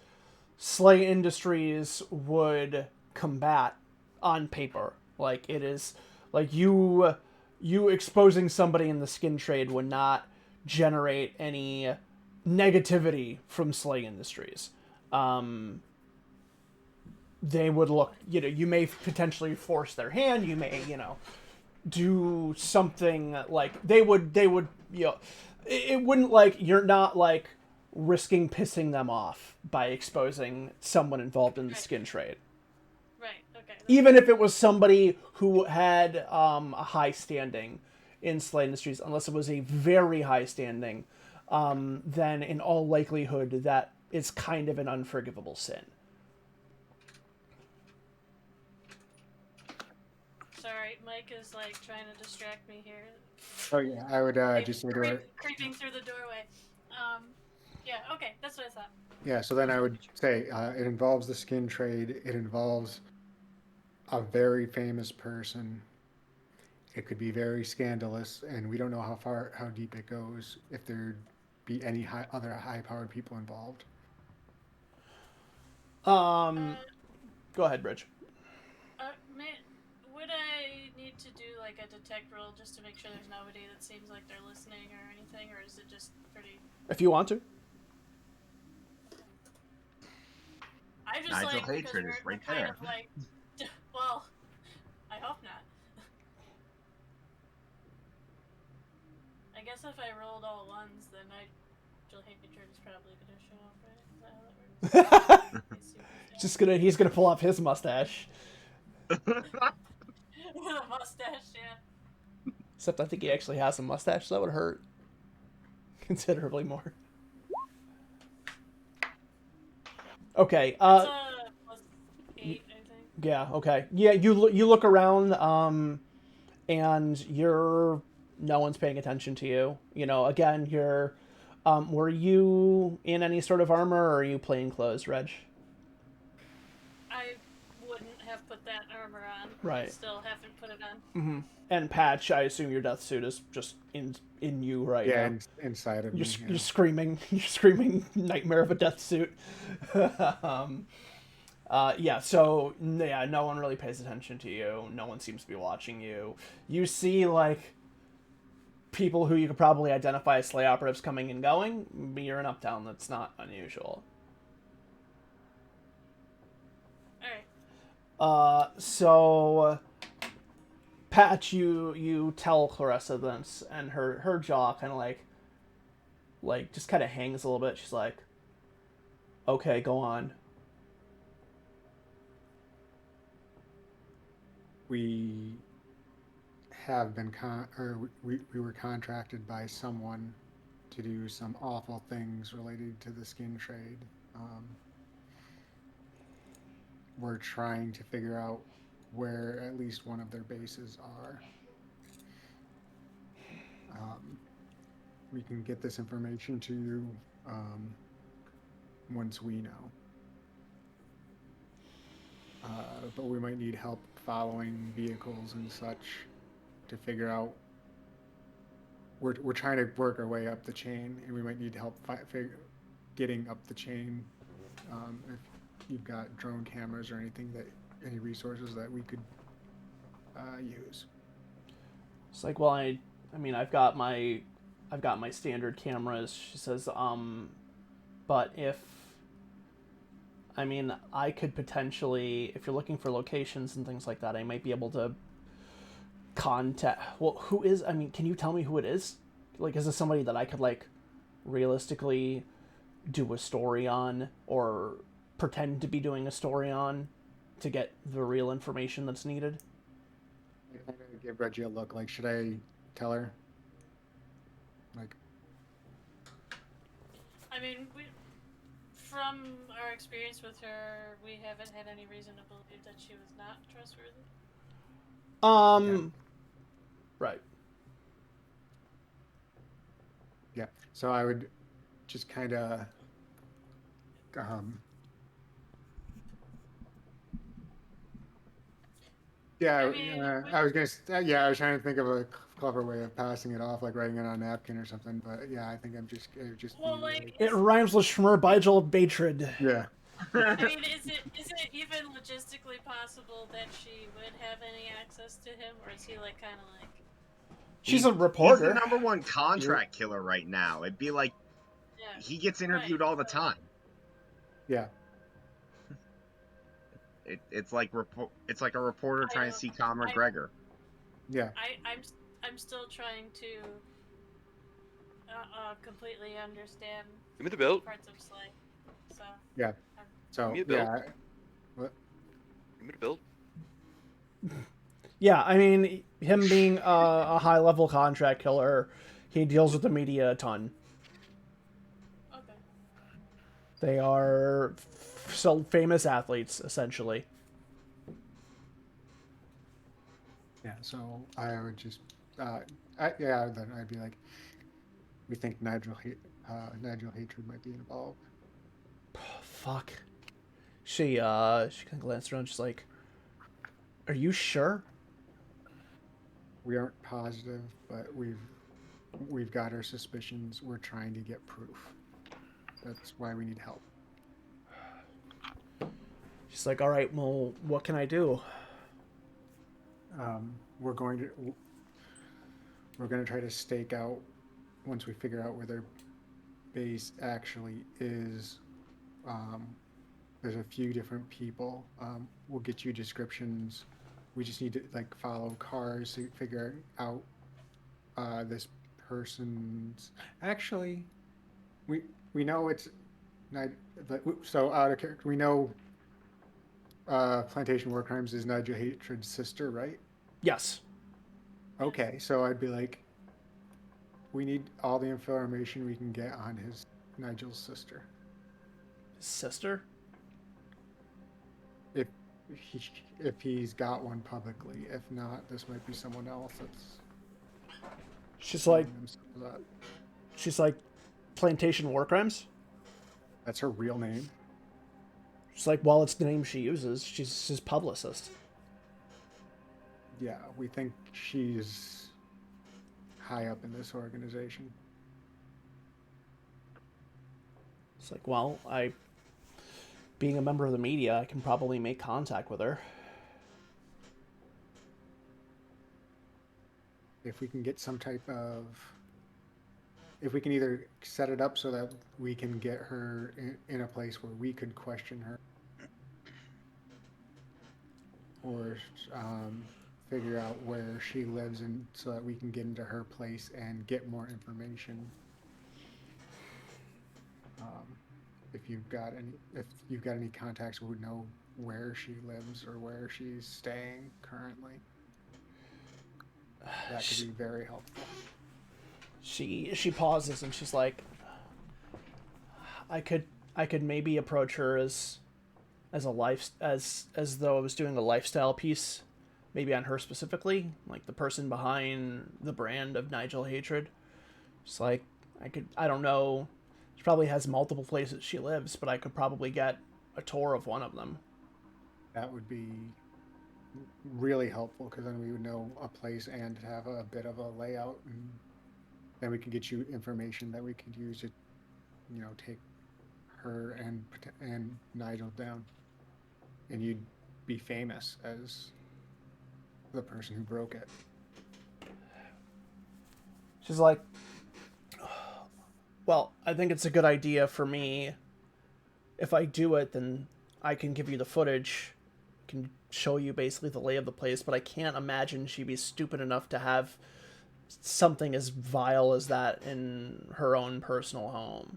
Slay Industries would combat on paper. Like it is, like you exposing somebody in the skin trade would not generate any negativity from Slay Industries. They would look, you may potentially force their hand. You may, do something like they would, it wouldn't like, you're not like risking pissing them off by exposing someone involved in the skin trade. Right. Okay. Even if it was somebody who had a high standing in Slay Industries, unless it was a very high standing, then in all likelihood that is kind of an unforgivable sin. Sorry, Mike is like trying to distract me here. Oh yeah, I would just say to her. Creeping through the doorway. Yeah. Okay, that's what I thought. Yeah, so then I would say it involves the skin trade. It involves a very famous person. It could be very scandalous, and we don't know how deep it goes. If there'd be any other high-powered people involved. Go ahead, Bridge. Would I need to do like a detect roll just to make sure there's nobody that seems like they're listening or anything, or is it just pretty? If you want to. I just Nigel like because Hatred is we're right kind there. of like, well, I hope not. I guess if I rolled all ones, then Nigel Hatred is probably gonna show up, right? Is that how that works? He's gonna pull off his mustache. The mustache, yeah. Except I think he actually has a mustache, so that would hurt considerably more. Okay. It's +8, I think. Yeah. Okay. Yeah. You look around, and no one's paying attention to you. Again, you're. Were you in any sort of armor, or are you plain clothes, Reg? I wouldn't have put that armor on. Right. Still haven't put it on. Mm-hmm. And Patch, I assume your death suit is just in you right now. Yeah, inside of me. You're screaming. You're screaming nightmare of a death suit. Yeah, so, yeah, no one really pays attention to you. No one seems to be watching you. You see, like, people who you could probably identify as Slay operatives coming and going, but you're in Uptown. That's not unusual. Alright. So, Patch, you tell Clarissa this, and her jaw kind of like just kind of hangs a little bit. She's like, okay, go on. We have been we were contracted by someone to do some awful things related to the skin trade. we're trying to figure out where at least one of their bases are. We can get this information to you once we know. But we might need help following vehicles and such to figure out. We're trying to work our way up the chain, and we might need help getting up the chain. If you've got drone cameras or any resources that we could use. It's like, well, I mean, I've got my standard cameras. She says, but I could potentially, if you're looking for locations and things like that, I might be able to contact. Well, can you tell me who it is? Like, is this somebody that I could, like, realistically do a story on, or pretend to be doing a story on to get the real information that's needed? I give Reggie a look. Like, should I tell her? Like, I mean, from our experience with her, we haven't had any reason to believe that she was not trustworthy. Right. Yeah. So I would just kind of yeah, I was gonna. Yeah, I was trying to think of a clever way of passing it off, like writing it on a napkin or something. But yeah, I think it would just. Well, be, like, it rhymes with Schmer Bigel Batrid. Yeah. I mean, is it even logistically possible that she would have any access to him, or is he like kind of like? She's a reporter. He's the #1 contract killer right now. It'd be like, Yeah, he gets interviewed all the time. Yeah. It's like a reporter trying to see Conor McGregor. Yeah. I'm still trying to completely understand. Give me the bill. Parts of Slay. So. Yeah. So Give me a yeah. What? Give me the bill. Yeah, I mean, him being a high-level contract killer, he deals with the media a ton. Okay. They are so famous athletes, essentially. Yeah. So I would just, then I'd be like, we think Nigel Hatred might be involved. Oh, fuck. She kind of glanced around, just like, are you sure? We aren't positive, but we've got our suspicions. We're trying to get proof. That's why we need help. She's like, all right, well, what can I do? We're going to try to stake out, once we figure out where their base actually is. There's a few different people. We'll get you descriptions. We just need to like follow cars to figure out this person's. Actually, we know it's not. So out of character, we know Plantation War Crimes is Nigel Hatred's sister, right? Yes. Okay, so I'd be like, we need all the information we can get on Nigel's sister. His sister? If he's got one publicly. If not, this might be someone else that's. She's like, Plantation War Crimes? That's her real name. She's like, well, it's the name she uses. She's his publicist. Yeah, we think she's high up in this organization. It's like, well, being a member of the media, I can probably make contact with her. If we can get some type of... If we can either set it up so that we can get her in a place where we could question her, or figure out where she lives, and so that we can get into her place and get more information. If you've got any contacts who would know where she lives or where she's staying currently, that could be very helpful. She pauses and she's like, I could maybe approach her as as a life as though I was doing a lifestyle piece, maybe on her specifically, like the person behind the brand of Nigel Hatred. It's like I don't know. She probably has multiple places she lives, but I could probably get a tour of one of them. That would be really helpful because then we would know a place and have a bit of a layout, and then we can get you information that we could use to, take her and Nigel down, and you'd be famous as the person who broke it. She's like, well, I think it's a good idea for me. If I do it, then I can give you the footage, can show you basically the lay of the place, but I can't imagine she'd be stupid enough to have something as vile as that in her own personal home.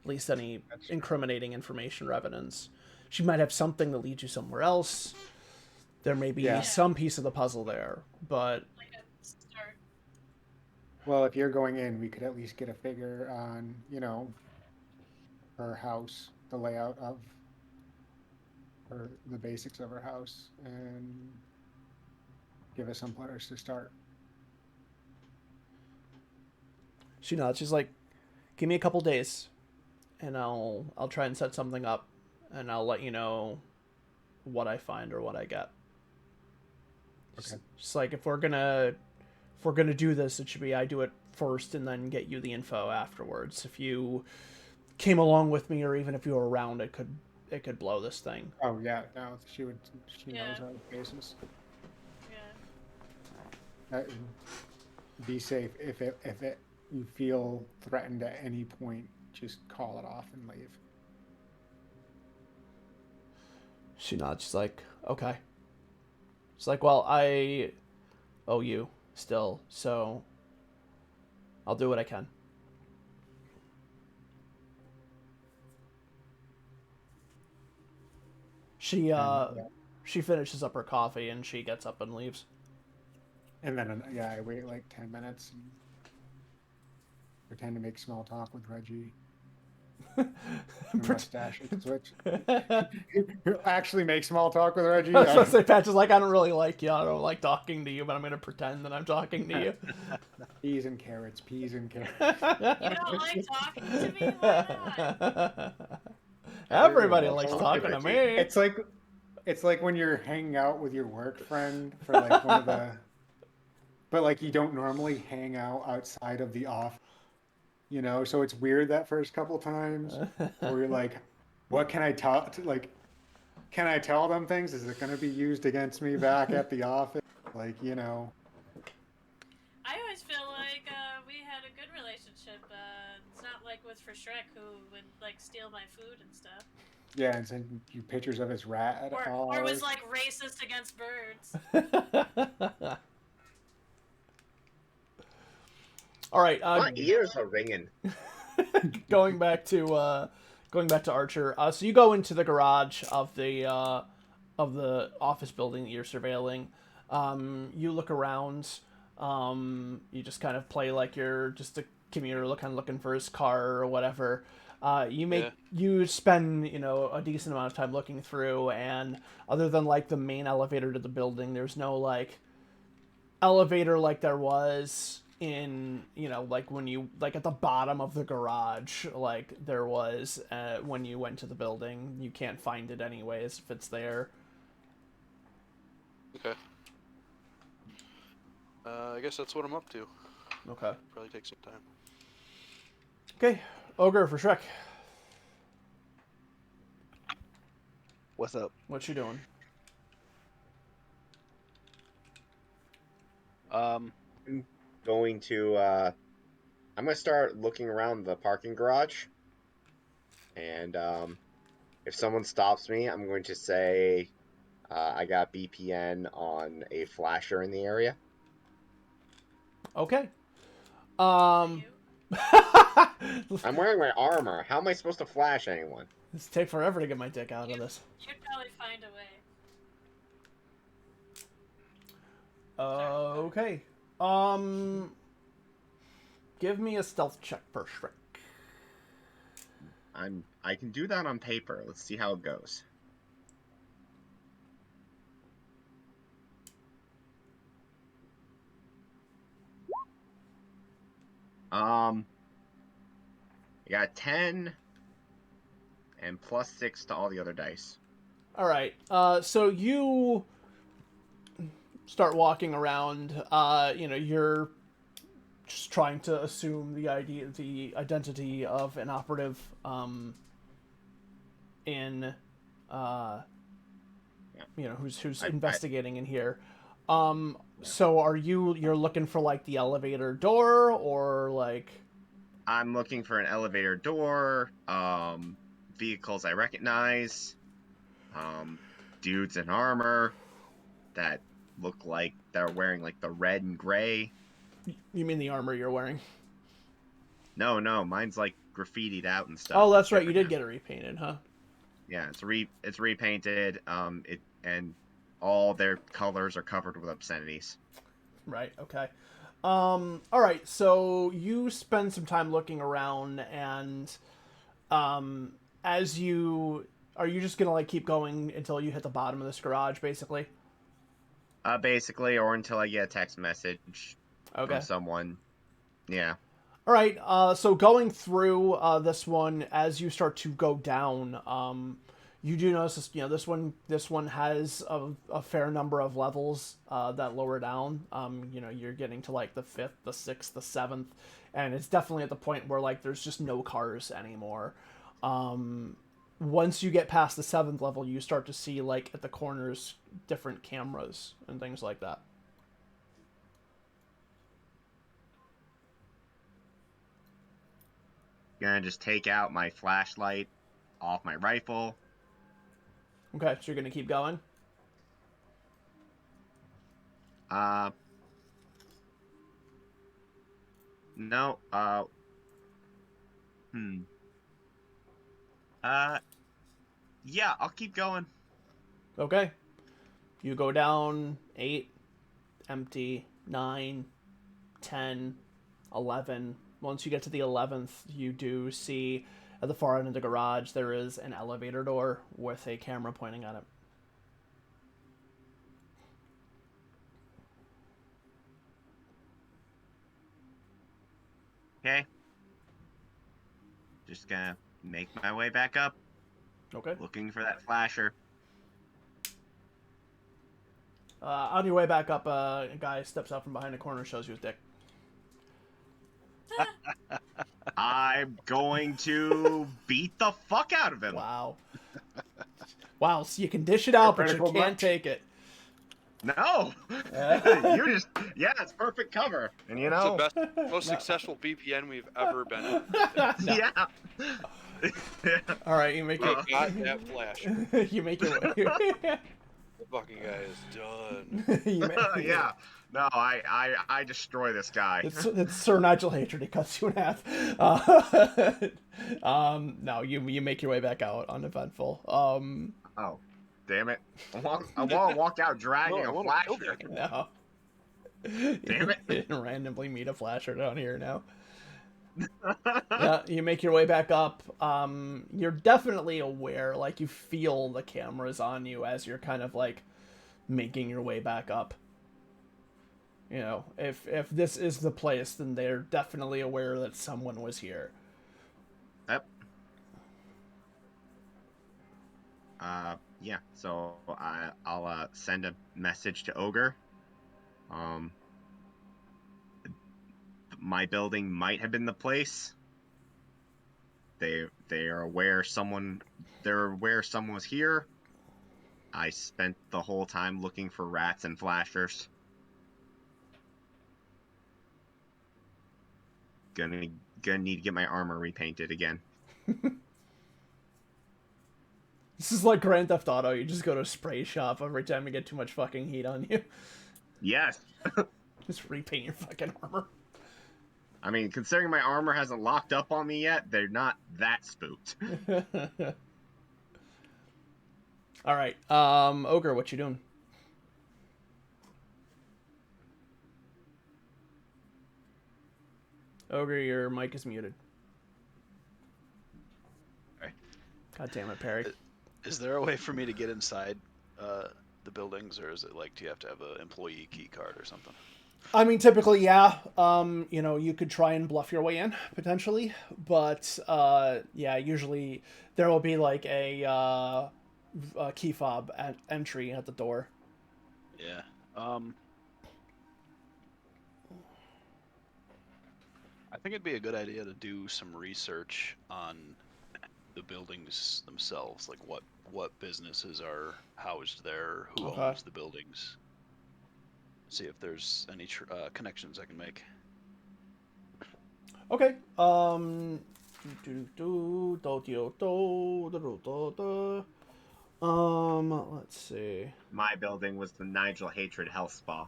At least any incriminating information or evidence. She might have something that leads you somewhere else. There may be some piece of the puzzle there, but... Like a start. Well, if you're going in, we could at least get a figure on, her house, the layout of the basics of her house, and give us some place to start. She nods. She's like, give me a couple days, and I'll try and set something up, and I'll let you know what I find or what I get. Okay. Just like if we're gonna do this, it should be I do it first and then get you the info afterwards. If you came along with me, or even if you were around, it could blow this thing. Oh yeah, no, she knows our basis. Yeah. Be safe. If you feel threatened at any point, just call it off and leave. She nods. She's like, okay. She's like, well, I owe you still, so I'll do what I can. She finishes up her coffee and she gets up and leaves. And then I wait like 10 minutes and pretend to make small talk with Reggie. Mustache switch. Actually make small talk with Reggie. I was supposed to say, Patch is like, I don't really like you. I don't like talking to you, but I'm going to pretend that I'm talking to you. Peas and carrots. You don't like talking to me? Why not? Everybody likes talking to me. It's like when you're hanging out with your work friend for like one of the... But like you don't normally hang out outside of the office. So it's weird that first couple times where you're like, what can I tell? Can I tell them things? Is it going to be used against me back at the office? I always feel like we had a good relationship. It's not like with for Shrek, who would like steal my food and stuff. Yeah, and send you pictures of his rat at all. Or was like racist against birds. All right. My ears are ringing. going back to Archer. So you go into the garage of the office building that you're surveilling. You look around. You just kind of play like you're just a commuter looking for his car or whatever. You spend a decent amount of time looking through, and other than like the main elevator to the building, there's no like elevator like there was in like when you like at the bottom of the garage like there was when you went to the building. You can't find it anyways if it's there. Okay. I guess that's what I'm up to. Okay. Probably take some time. Okay. Ogre for Shrek. What's up? What you doing? I'm going to start looking around the parking garage, and if someone stops me, I'm going to say I got BPN on a flasher in the area. Okay. I'm wearing my armor. How am I supposed to flash anyone? This take forever to get my dick out of this. You'd probably find a way. Okay. Give me a stealth check for Shrek. I can do that on paper. Let's see how it goes. I got 10 and +6 to all the other dice. All right. So you start walking around. You're just trying to assume the identity of an operative in who's investigating in here. So you're looking for like the elevator door or like? I'm looking for an elevator door, vehicles I recognize, dudes in armor that look like they're wearing like the red and gray. You mean the armor you're wearing? No, mine's like graffitied out and stuff. Oh, that's right. You did get it repainted, huh? Yeah, it's repainted. And all their colors are covered with obscenities. Right. Okay. All right. So you spend some time looking around, and are you just gonna like keep going until you hit the bottom of this garage, basically? Basically, or until I get a text message from someone. Yeah. All right. So going through this one, as you start to go down, you do notice this one has a fair number of levels that lower down. You're getting to like the 5th, the 6th, the 7th, and it's definitely at the point where like there's just no cars anymore. Once you get past the 7th level, you start to see like at the corners different cameras and things like that. Gonna just take out my flashlight off my rifle. Okay, so you're gonna keep going? No, yeah, I'll keep going. Okay. You go down 8, empty, 9, 10, 11. Once you get to the 11th, you do see at the far end of the garage there is an elevator door with a camera pointing at it. Okay. Just gonna make my way back up. Okay. Looking for that flasher. On your way back up, a guy steps out from behind a corner and shows you his dick. I'm going to beat the fuck out of him. Wow. Wow, so you can dish it out, but you can't take it. No. It's perfect cover. And it's the best, most successful BPN we've ever been in. Yeah. All right, you make it. Got that flash. You make your way. The fucking guy is done. Yeah. No, I destroy this guy. It's Sir Nigel Hatred. He cuts you in half. No, you make your way back out uneventful. Oh, damn it! I want to walk out dragging a flasher. No. Damn it! You didn't randomly meet a flasher down here now. Yeah, you make your way back up. You're definitely aware, like you feel the cameras on you as you're kind of like making your way back up. You know, if this is the place, then they're definitely aware that someone was here. Yep. Yeah. So I'll send a message to Ogre. My building might have been the place. They are aware someone. They're aware someone was here. I spent the whole time looking for rats and flashers. Gonna need to get my armor repainted again. This is like Grand Theft Auto. You just go to a spray shop every time you get too much fucking heat on you. Yes. Just repaint your fucking armor. I mean, considering my armor hasn't locked up on me yet, they're not that spooked. All right, Ogre, what you doing? Ogre, your mic is muted. Right. God damn it, Perry. Is there a way for me to get inside the buildings, or is it like, do you have to have an employee key card or something? I mean, typically, yeah. You could try and bluff your way in potentially, but yeah, usually there will be like a key fob at entry at the door. Yeah. I think it'd be a good idea to do some research on the buildings themselves, like what businesses are housed there, who Okay. owns the buildings. See if there's any connections I can make. Okay. Let's see. My building was the Nigel Hatred Health Spa.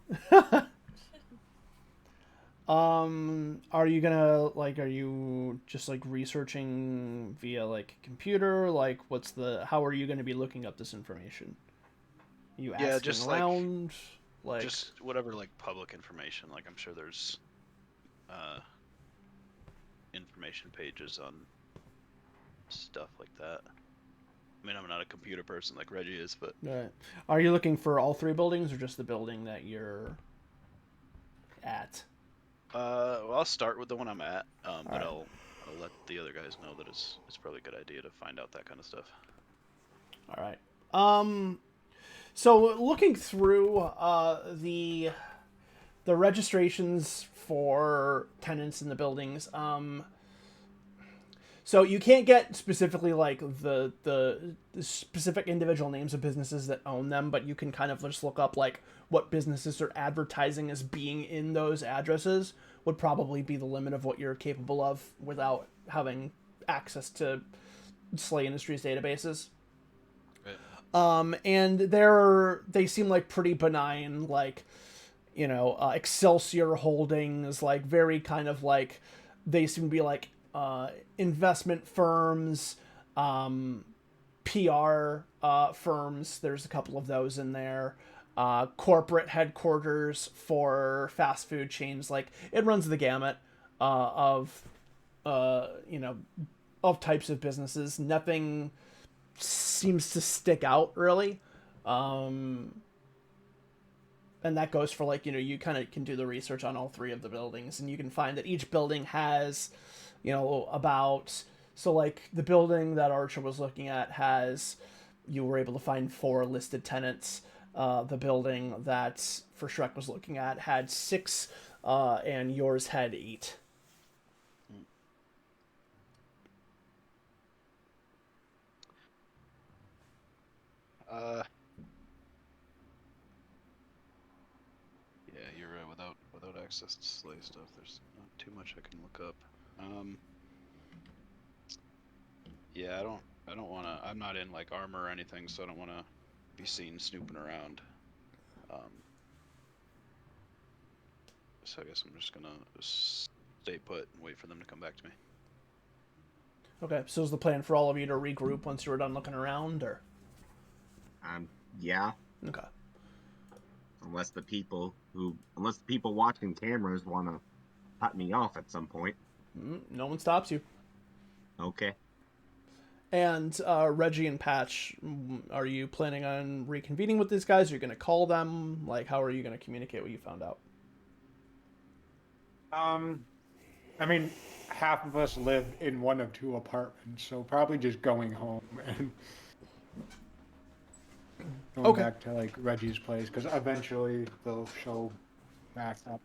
Are you just like researching via like computer? Like, how are you gonna be looking up this information? You Yeah, asking just around? Like, just whatever like public information. Like I'm sure there's information pages on stuff like that. I mean, I'm not a computer person like Reggie is, but right. Are you looking for all three buildings or just the building that you're at? well, I'll start with the one I'm at, but right. I'll let the other guys know that it's probably a good idea to find out that kind of stuff. All right. So looking through the registrations for tenants in the buildings, so you can't get specifically like the specific individual names of businesses that own them, but you can kind of just look up like what businesses are advertising as being in those addresses would probably be the limit of what you're capable of without having access to Slay Industries databases. Right. And they seem like pretty benign, like, Excelsior Holdings, like very kind of like, they seem to be like investment firms, PR firms. There's a couple of those in there. Corporate headquarters for fast food chains. Like, it runs the gamut of types of businesses. Nothing seems to stick out really. And that goes for like, you kind of can do the research on all three of the buildings, and you can find that each building has, so like the building that Archer was looking at you were able to find 4 listed tenants. The building that for Shrek was looking at had 6, and yours had 8. Yeah, you're right. Without access to Slay stuff, there's not too much I can look up. Yeah, I don't want to. I'm not in like armor or anything, so I don't want to be seen snooping around. So I guess I'm just gonna stay put and wait for them to come back to me. Okay, so is the plan for all of you to regroup once you're done looking around, or? Yeah. Okay. Unless the people watching cameras want to cut me off at some point. No one stops you. Okay. And Reggie and Patch, are you planning on reconvening with these guys? Are you going to call them? Like, how are you going to communicate what you found out? I mean, half of us live in one of 2 apartments, so probably just going home and going back to like Reggie's place, because eventually they'll show back up.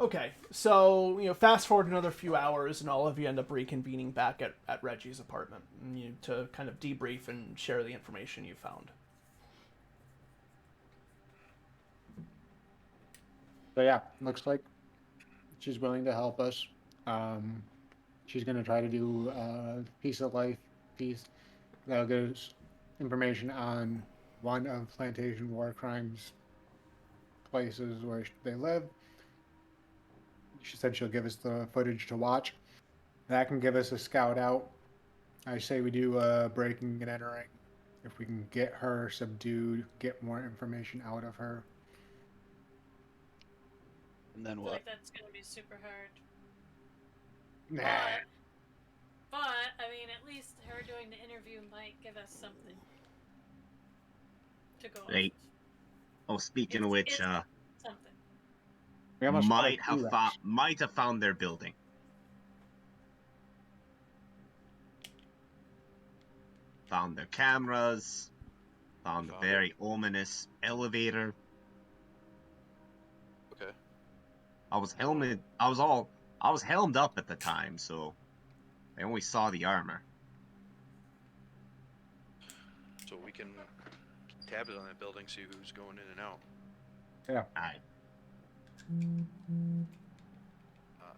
Okay, so fast forward another few hours, and all of you end up reconvening back at Reggie's apartment to kind of debrief and share the information you found. So yeah, looks like she's willing to help us. She's going to try to do a piece of life piece that'll give us information on one of Plantation War Crimes places where they live. She said she'll give us the footage to watch. That can give us a scout out. I say we do breaking and entering. If we can get her subdued, get more information out of her. And then I feel what? like that's gonna be super hard. Nah. But I mean, at least her doing the interview might give us something to go off. Oh, speaking of which, We almost fought a might have found their building. Found their cameras. Found the very ominous elevator. Okay. I was helmed up at the time, so I only saw the armor. So we can keep tabs on that building, see who's going in and out. Yeah. Aye.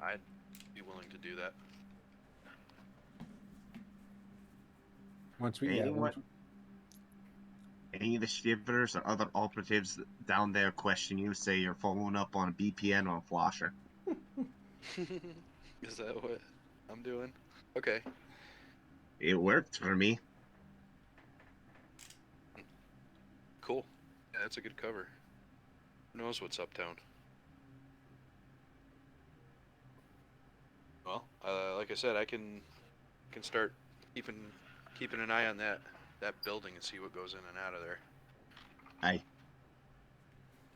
I'd be willing to do that. Once we Any of the shivers or other operatives down there question you, say you're following up on a BPN or a flasher. Is that what I'm doing? Okay. It worked for me. Cool. Yeah, that's a good cover. Who knows what's uptown? Well, like I said, I can start keeping an eye on that building and see what goes in and out of there. Aye.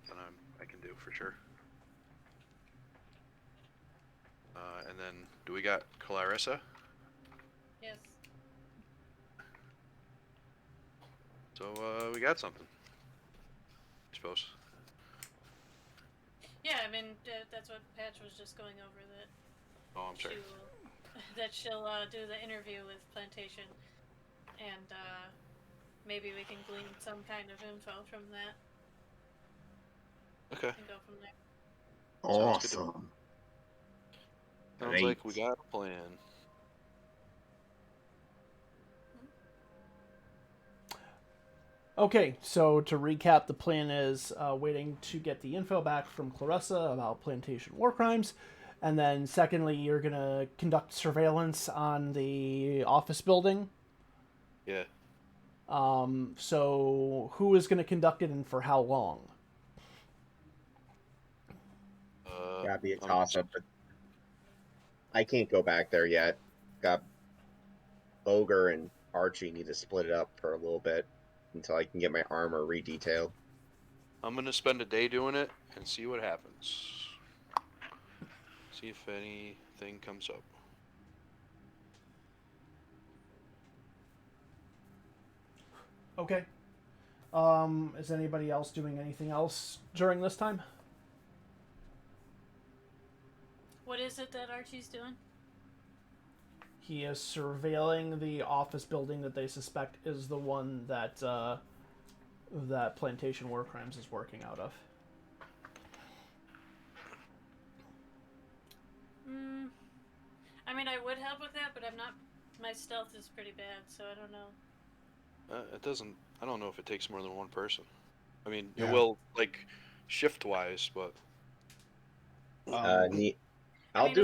That I can do for sure. And then, do we got Clarissa? Yes. So we got something, I suppose. Yeah, I mean that's what Patch was just going over. That. Oh, I'm sorry. She'll do the interview with Plantation, and maybe we can glean some kind of info from that. Okay. And go from there. Awesome. Sounds like we got a plan. Okay, so to recap, the plan is waiting to get the info back from Clarissa about plantation war crimes. And then secondly, you're going to conduct surveillance on the office building. Yeah. So who is going to conduct it and for how long? Gotta be a toss-up, but I can't go back there yet. Got Ogre and Archie need to split it up for a little bit until I can get my armor redetailed. I'm gonna spend a day doing it and see what happens. See if anything comes up. Okay. Is anybody else doing anything else during this time? What is it that Archie's doing? He is surveilling the office building that they suspect is the one that that Plantation War Crimes is working out of. I mean, I would help with that, but I'm not. My stealth is pretty bad, so I don't know. It doesn't. I don't know if it takes more than one person. I mean, it will, like, shift-wise, but. Neat. I mean,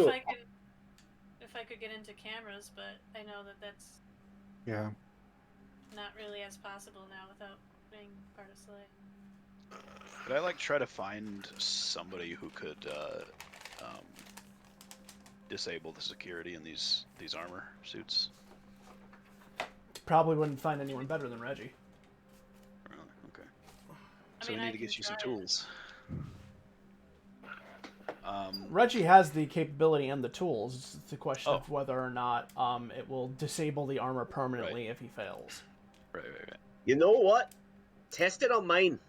if I could get into cameras, but I know that that's. Yeah. Not really as possible now without being part of SLA. Could I try to find somebody who could disable the security in these armor suits? Probably wouldn't find anyone better than Reggie. Really? Okay. I So mean, we need to get you some tools. Reggie has the capability and the tools. It's a question of whether or not it will disable the armor permanently if he fails. Right. You know what? Test it on mine.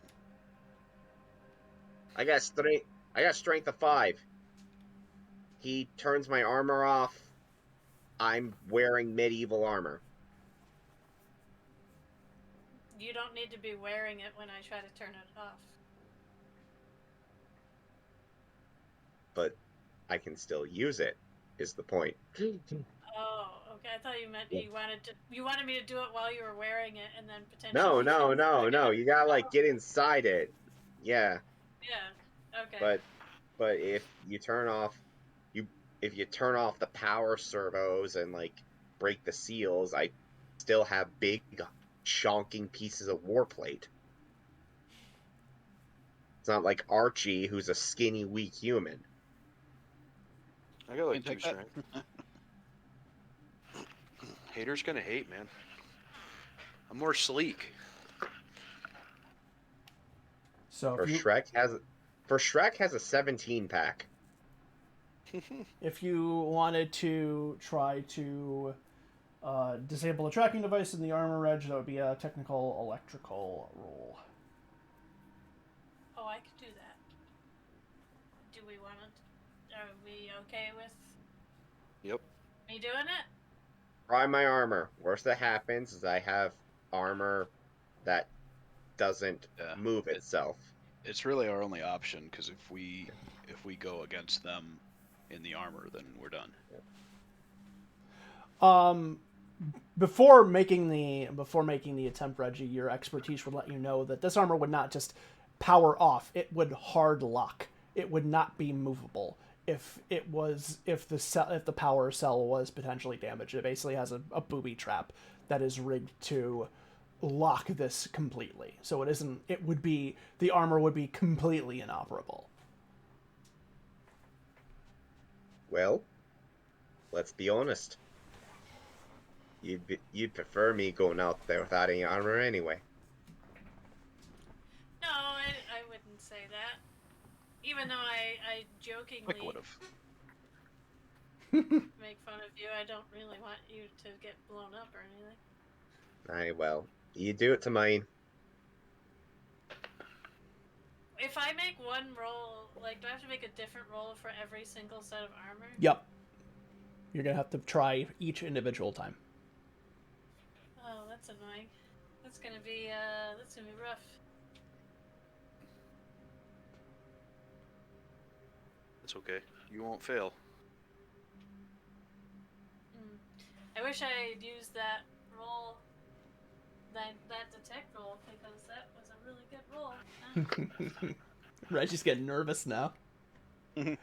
I got strength of 5. He turns my armor off. I'm wearing medieval armor. You don't need to be wearing it when I try to turn it off. But I can still use it, is the point. Oh, okay. I thought you meant you wanted me to do it while you were wearing it, and then potentially. No. You gotta get inside it. Yeah. Yeah. Okay. But if you turn off the power servos and break the seals, I still have big chonking pieces of warplate. It's not like Archie, who's a skinny, weak human. I got 2 strength. Haters gonna hate, man. I'm more sleek. So Shrek For Shrek has a 17 pack. If you wanted to try to disable a tracking device in the armor reg, that would be a technical electrical roll. Oh, I could do that. Do we want to? Are we okay with Yep. me doing it? Try my armor. Worst that happens is I have armor that doesn't move itself. It's really our only option, because if we go against them in the armor, then we're done. Before making the attempt, Reggie, your expertise would let you know that this armor would not just power off; it would hard lock. It would not be movable if the power cell was potentially damaged. It basically has a booby trap that is rigged to lock this completely. So it isn't. It would be the armor would be completely inoperable. Well, let's be honest. You'd prefer me going out there without any armor anyway. No, I wouldn't say that. Even though I jokingly Quick would've. make fun of you, I don't really want you to get blown up or anything. Aye, well, you do it to mine. If I make one roll, like, do I have to make a different roll for every single set of armor? Yep. You're gonna have to try each individual time. Oh, that's annoying. That's gonna be rough. It's okay. You won't fail. I wish I'd used that roll, that detect roll, because that was a really good roll. Reggie's getting nervous now. Yeah.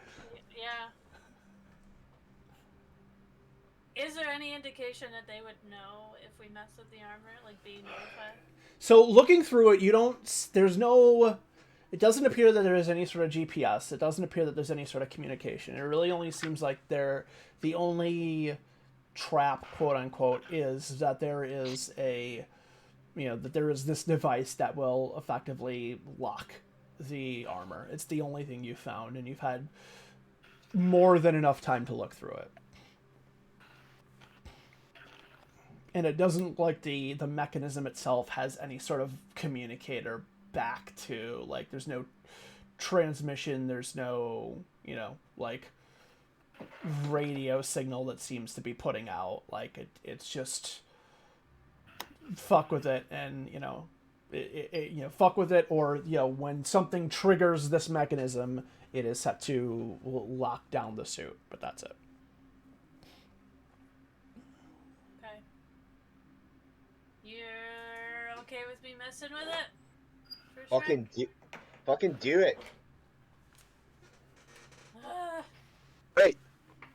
Is there any indication that they would know if we mess with the armor, like being notified? So looking through it, it doesn't appear that there is any sort of GPS. It doesn't appear that there's any sort of communication. It really only seems like the only trap, quote unquote, is that there is this device that will effectively lock the armor. It's the only thing you found, and you've had more than enough time to look through it. And it doesn't look like the mechanism itself has any sort of communicator back to, like, there's no transmission, there's no, like, radio signal that seems to be putting out. Like, it's just fuck with it, and, fuck with it, or, when something triggers this mechanism, it is set to lock down the suit, but that's it. You're okay with me messing with it? Fucking do it. Wait.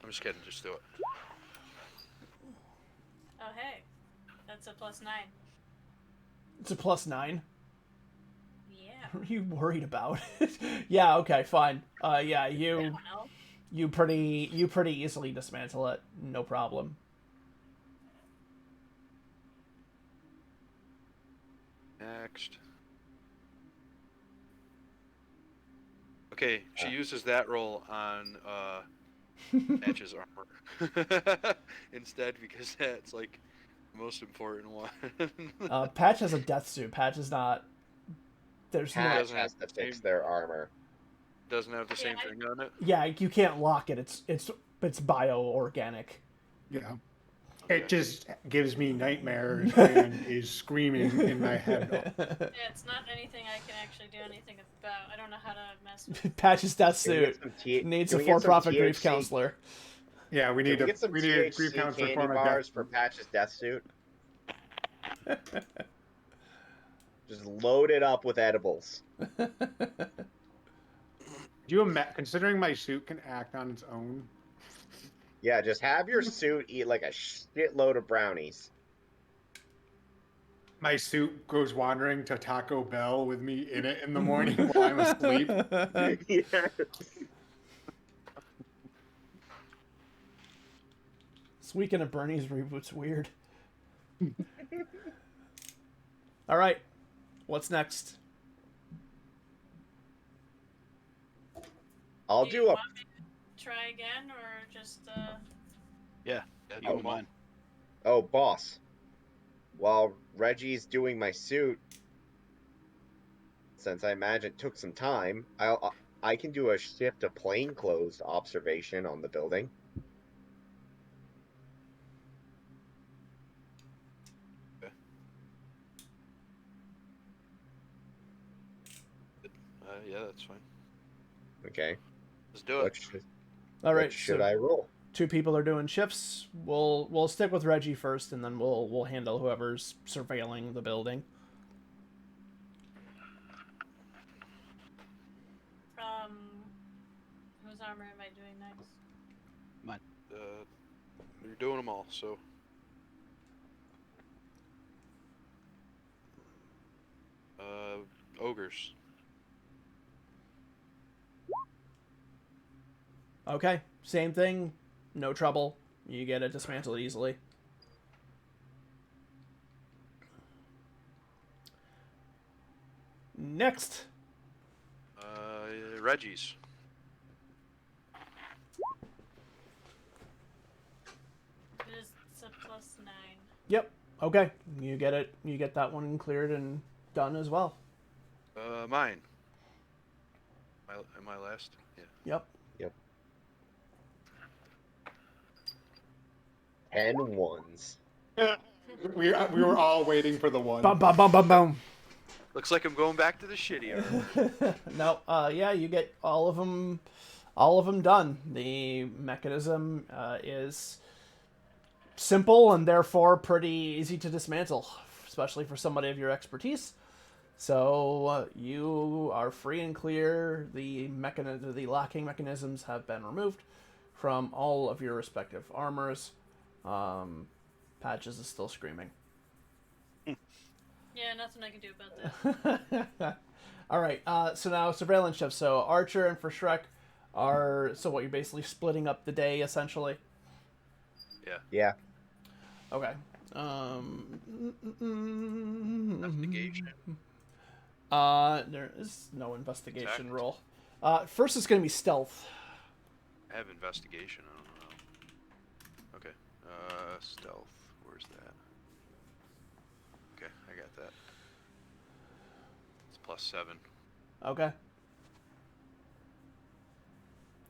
I'm just kidding. Just do it. Oh, hey. That's a +9. It's a +9? Yeah. What are you worried about? Yeah, okay, fine. Yeah, you pretty easily dismantle it. No problem. Next. Okay, she uses that roll on Patch's armor instead, because that's like the most important one. Patch has a death suit. Patch is not. Patch has to fix their armor. Doesn't have the same thing on it. Yeah, you can't lock it. It's bio-organic. Yeah. It just gives me nightmares and is screaming in my head. Yeah, it's not anything I can actually do anything about. I don't know how to mess with Patch's death suit needs a for-profit grief counselor. Yeah, we need a grief counselor for Patch's death suit. Just load it up with edibles. Considering my suit can act on its own? Yeah, just have your suit eat like a shitload of brownies. My suit goes wandering to Taco Bell with me in it in the morning while I'm asleep. Yes. This weekend at Bernie's reboot's weird. All right, what's next? I'll Do do you a. want me to try again, or just Yeah, you Oh, don't mind. Oh, boss. While Reggie's doing my suit, since I imagine it took some time, I can do a shift of plainclothes observation on the building. Yeah, that's fine. Okay. Let's do it. All What right, should so I roll? 2 people are doing shifts. We'll stick with Reggie first, and then we'll handle whoever's surveilling the building. whose armor am I doing next? Mine. You're doing them all, so. Ogres. Okay, same thing. No trouble. You get it dismantled easily. Next. Reggie's. It's a +9. Yep. Okay. You get it. You get that one cleared and done as well. Mine. Am I last? Yeah. Yep. 10 ones. We were all waiting for the one. Bum bum bum bum bum. Looks like I'm going back to the shitty armor. No. Yeah. You get all of them. All of them done. The mechanism is simple and therefore pretty easy to dismantle, especially for somebody of your expertise. So you are free and clear. The locking mechanisms have been removed from all of your respective armors. Patches is still screaming. Yeah, nothing I can do about that. All right. So now surveillance shift. So Archer and for Shrek are what you're basically splitting up the day essentially. Yeah. Okay. Investigation. There is no investigation Attack. roll. First is going to be stealth. I have investigation. I don't know. Okay. Stealth. Where's that? Okay, I got that. It's +7. Okay.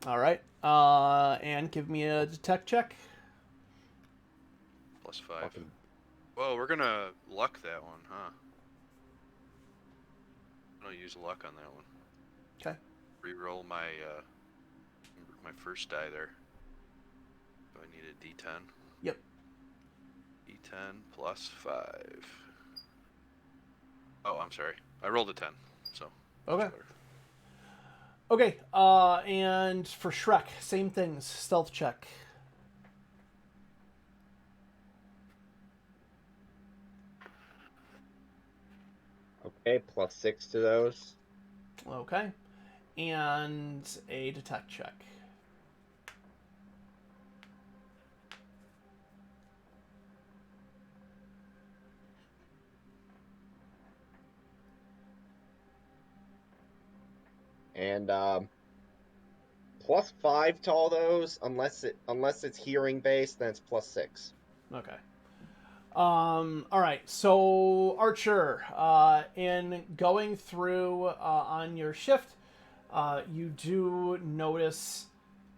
All right. And give me a detect check. +5. Fucking- Well, we're gonna luck that one, huh? I'm gonna use luck on that one. Okay. Reroll my my first die there. Do I need a D10? Yep. D10 +5. Oh, I'm sorry. I rolled a 10. So. Okay. Better. Okay. And for Shrek, same things. Stealth check. Okay, +6 to those. Okay. And a detect check. And +5 to all those, unless it's hearing based, then it's +6. Okay. All right. So Archer, in going through on your shift, you do notice,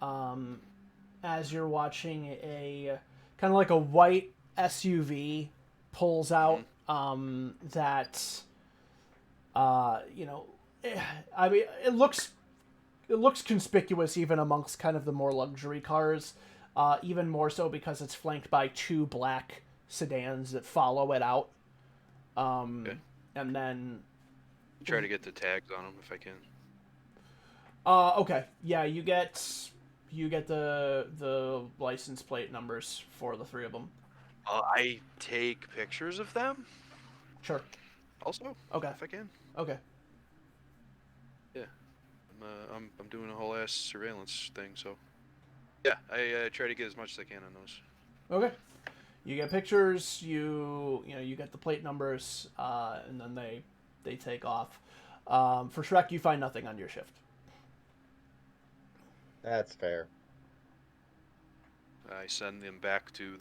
as you're watching a kind of like a white SUV pulls out, that, I mean, it looks conspicuous even amongst kind of the more luxury cars, even more so because it's flanked by 2 black sedans that follow it out. Okay. And then Try to get the tags on them if I can. okay, yeah, you get the license plate numbers for the 3 of them. I take pictures of them. Sure. Also. Okay. If I can. Okay. Yeah. I'm doing a whole ass surveillance thing, so. Yeah, I try to get as much as I can on those. Okay. You get pictures. You get the plate numbers, and then they take off. For Shrek, you find nothing on your shift. That's fair. I send them back to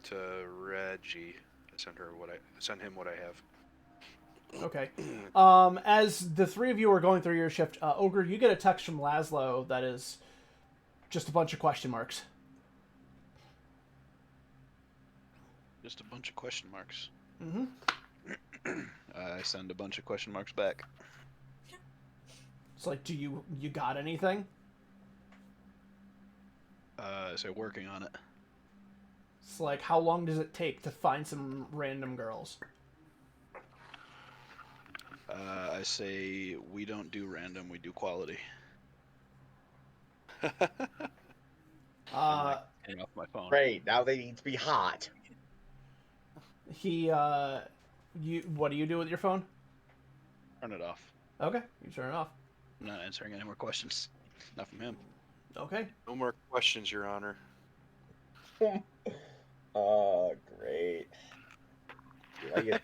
to Reggie. Send him what I have. Okay. As the three of you are going through your shift, Ogre, you get a text from Laszlo that is just a bunch of question marks. Just a bunch of question marks. Mm-hmm. I send a bunch of question marks back. It's like, do you got anything? So working on it. It's like, how long does it take to find some random girls? I say we don't do random, we do quality. Uh, Turn off my phone. Great, now they need to be hot. What do you do with your phone? Turn it off. Okay, you turn it off. I'm not answering any more questions. Not from him. Okay. No more questions, Your Honor. Oh, great. Do I get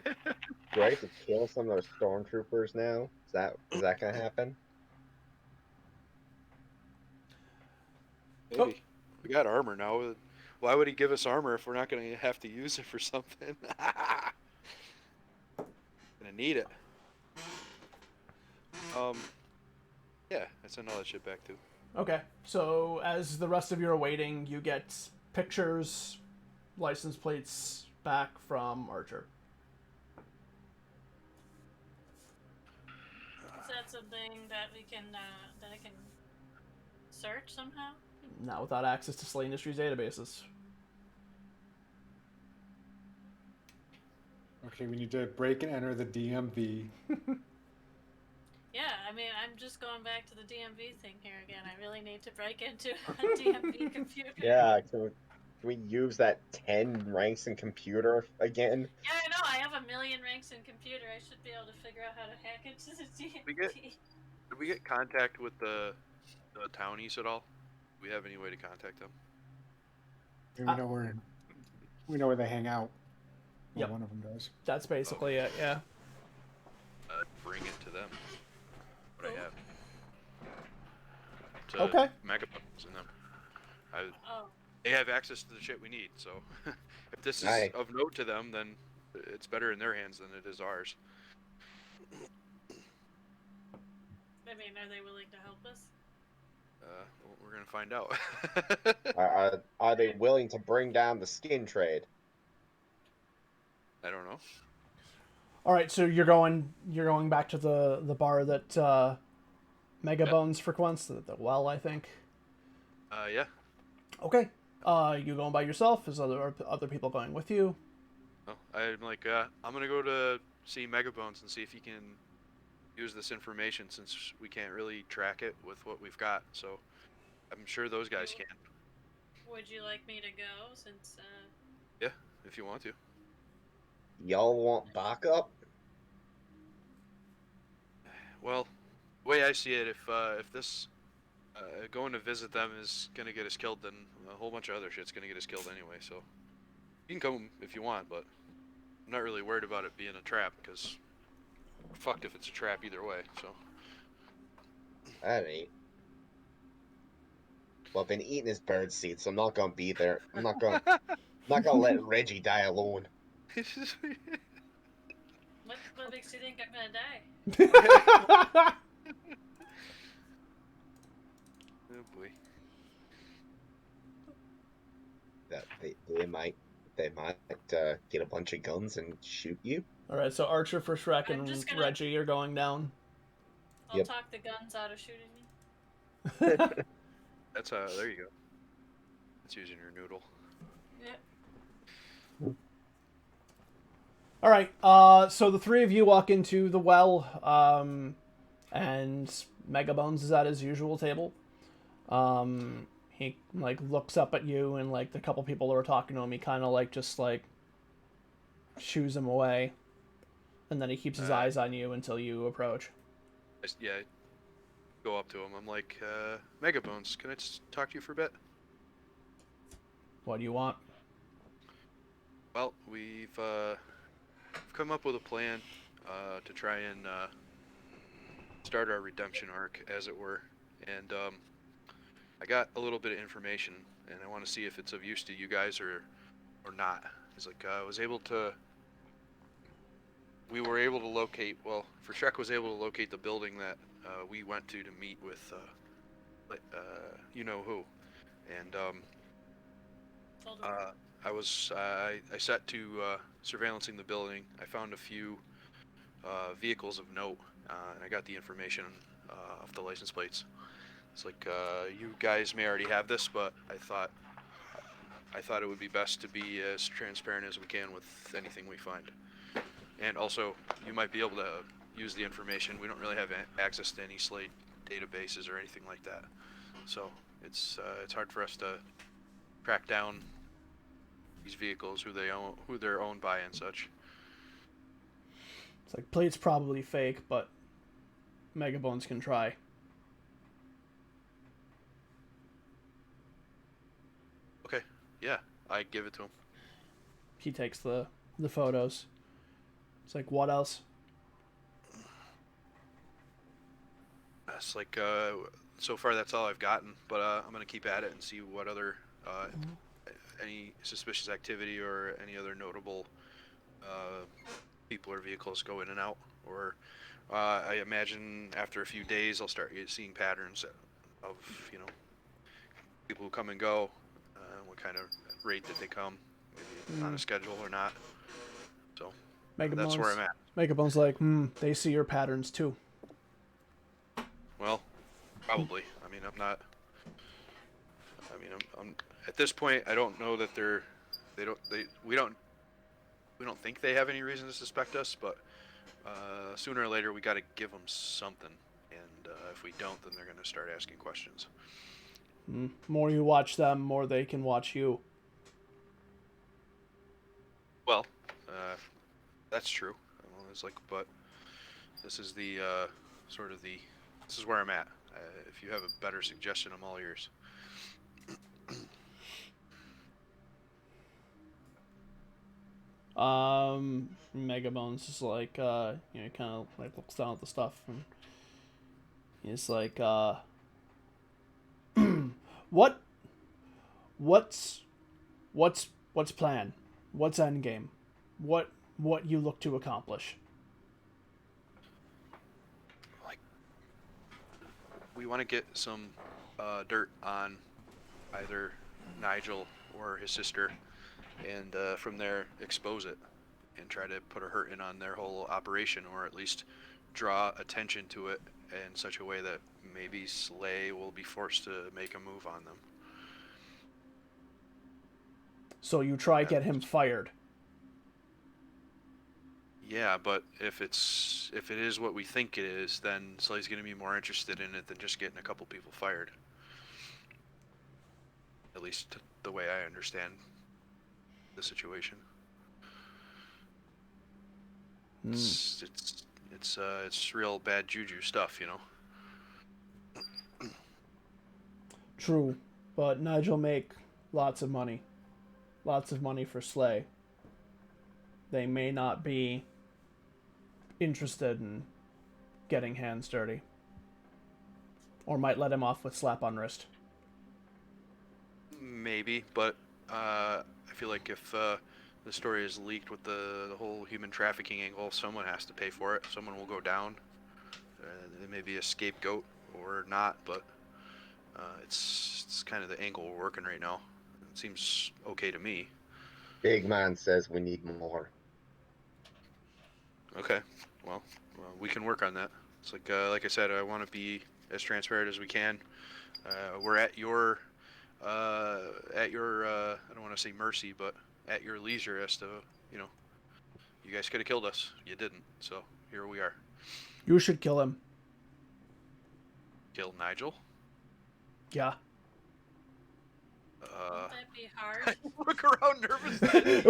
to kill some of those stormtroopers now? Is that gonna happen? Maybe. Oh. We got armor now. Why would he give us armor if we're not going to have to use it for something? Gonna need it. Yeah, I send all that shit back too. Okay, so as the rest of you are waiting, you get pictures, license plates back from Archer. Is that something that we can that I can search somehow? Not without access to Slay Industries databases. Okay, we need to break and enter the DMV. Yeah, I mean, I'm just going back to the DMV thing here again. I really need to break into a DMV computer. Yeah, can we use that 10 ranks in computer again? Yeah, I know. I have a million ranks in computer. I should be able to figure out how to hack into the DMV. Did we get contact with the townies at all? Do we have any way to contact them? And we know where they hang out. Well, Yep. one of them does. That's basically it, yeah. Bring it to them. What I have. To Okay. Megabucks and them. Oh, They have access to the shit we need, so if this is Aye. of note to them, then it's better in their hands than it is ours. I mean, are they willing to help us? Well, we're gonna find out. Are they willing to bring down the skin trade? I don't know. All right, so you're going back to the bar that Mega Bones frequents, the well, I think. Yeah. Okay. You going by yourself? Is other people going with you? Well, I'm like, I'm gonna go to see Megabones and see if he can use this information since we can't really track it with what we've got. So I'm sure those guys can. Would you like me to go since? Yeah, if you want to. Y'all want backup? Well, the way I see it, if this going to visit them is gonna get us killed, then a whole bunch of other shit's gonna get us killed anyway. So you can come if you want, but I'm not really worried about it being a trap because we're fucked if it's a trap either way. So. That ain't. Well, I've been eating his bird seed, so I'm not gonna be there. I'm not gonna let Reggie die alone. What makes you think I'm gonna die? Oh boy. That they might get a bunch of guns and shoot you. All right, so Archer for Shrek I'm and just gonna- Reggie are going down. I'll Yep. talk the guns out of shooting me. That's there you go. That's using your noodle. Yep. All right, so the three of you walk into the well, and Megabones is at his usual table. He like looks up at you, and like the couple people that were talking to him, he kind of like just like shoos him away, and then he keeps his eyes on you until you approach. Yeah. Go up to him. I'm like, Megabones, can I just talk to you for a bit? What do you want? Well, we've come up with a plan to try and start our redemption arc, as it were. And I got a little bit of information, and I want to see if it's of use to you guys or not. He's like, we were able to locate, well, Freshek was able to locate the building that we went to meet with, you know who. And I set to surveillancing the building. I found a few vehicles of note, and I got the information off the license plates. It's like, you guys may already have this, but I thought it would be best to be as transparent as we can with anything we find. And also, you might be able to use the information. We don't really have access to any SLA databases or anything like that. So it's hard for us to track down these vehicles, who they're owned by and such. It's like, plate's probably fake, but Megabones can try. Okay, yeah, I give it to him. He takes the photos. It's like, what else? It's like, so far that's all I've gotten, but I'm gonna keep at it and see what other any suspicious activity or any other notable people or vehicles go in and out. Or I imagine after a few days I'll start seeing patterns of, you know, people who come and go, what kind of rate did they come, maybe on a schedule or not. So that's where I'm at. Megabone's like, they see your patterns too. Well, probably. I mean, I'm at this point, I don't know that we don't think they have any reason to suspect us, but sooner or later we got to give them something, and if we don't, then they're going to start asking questions. More you watch them, more they can watch you. Well, that's true. Well, it's like, but this is the this is where I'm at. If you have a better suggestion, I'm all ears. Megabones is like, you know, kind of like looks down at the stuff, and he's like, what's plan? What's end game? What you look to accomplish? Like, we want to get some dirt on either Nigel or his sister, and from there expose it and try to put a hurt in on their whole operation, or at least draw attention to it in such a way that maybe SLA will be forced to make a move on them. So you try get him fired. Yeah, but if it is what we think it is, then SLA's going to be more interested in it than just getting a couple people fired. At least the way I understand the situation. It's real bad juju stuff, you know. True, but Nigel make lots of money for SLA. They may not be interested in getting hands dirty, or might let him off with slap on wrist. Maybe, but I feel like if the story is leaked with the whole human trafficking angle, someone has to pay for it. Someone will go down. It may be a scapegoat or not, but it's kind of the angle we're working right now. It seems okay to me. Big man says we need more. Okay, well, we can work on that. It's like I said, I want to be as transparent as we can. We're at your I don't want to say mercy, but at your leisure as to, you know, you guys could have killed us. You didn't, so here we are. You should kill him. Kill Nigel? Yeah. Won't that be hard? Look around nervously.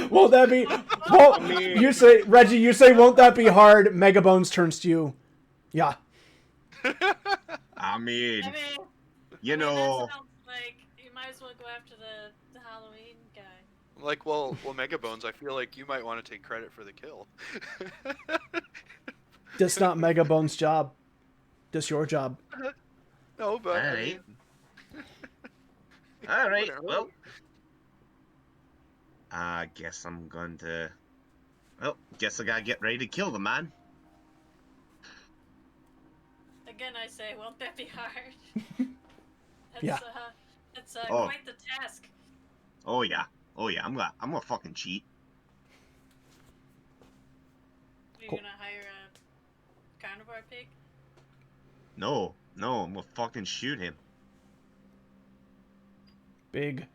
Won't that be? Well, you say, Reggie. You say, won't that be hard? Megabones turns to you. Yeah. I mean, you that know. sounds like you might as well go after the Halloween guy. Like, well, Megabones, I feel like you might want to take credit for the kill. That's not Megabones' job. That's your job. No, but Alright. All right. Well, I guess I'm going to. Well, guess I gotta get ready to kill the man. Again, I say, won't that be hard? Yeah. That's Oh. quite the task. Oh yeah. Oh yeah. I'm gonna fucking cheat. Are you Cool. gonna hire a carnivore pig? No, I'm gonna fucking shoot him. Big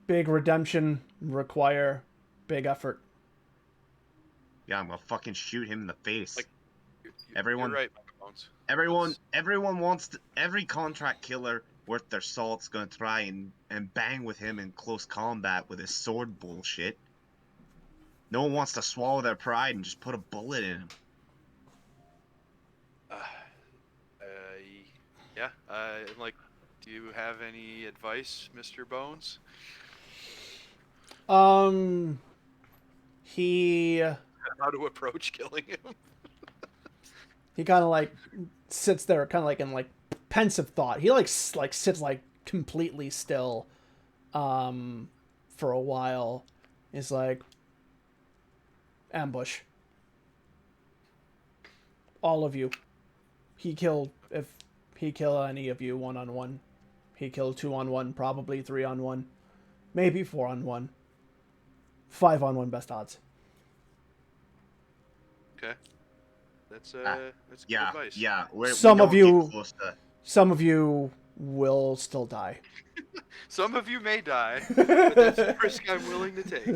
redemption require big effort. Yeah, I'm gonna fucking shoot him in the face. Like, everyone, you're right, Bones. everyone wants to, every contract killer worth their salt's gonna try and bang with him in close combat with his sword bullshit. No one wants to swallow their pride and just put a bullet in him. Yeah. Like, do you have any advice, Mr. Bones? He How to approach killing him? he kind of like sits there, kind of like in like pensive thought. He like sits like completely still, for a while. He's like, ambush. All of you. If he kill any of you 1-on-1, he kill 2-on-1, probably 3-on-1, maybe 4-on-1, 5-on-1 best odds. Okay. That's good advice. Yeah. Some of you will still die. Some of you may die, but that's a risk I'm willing to take.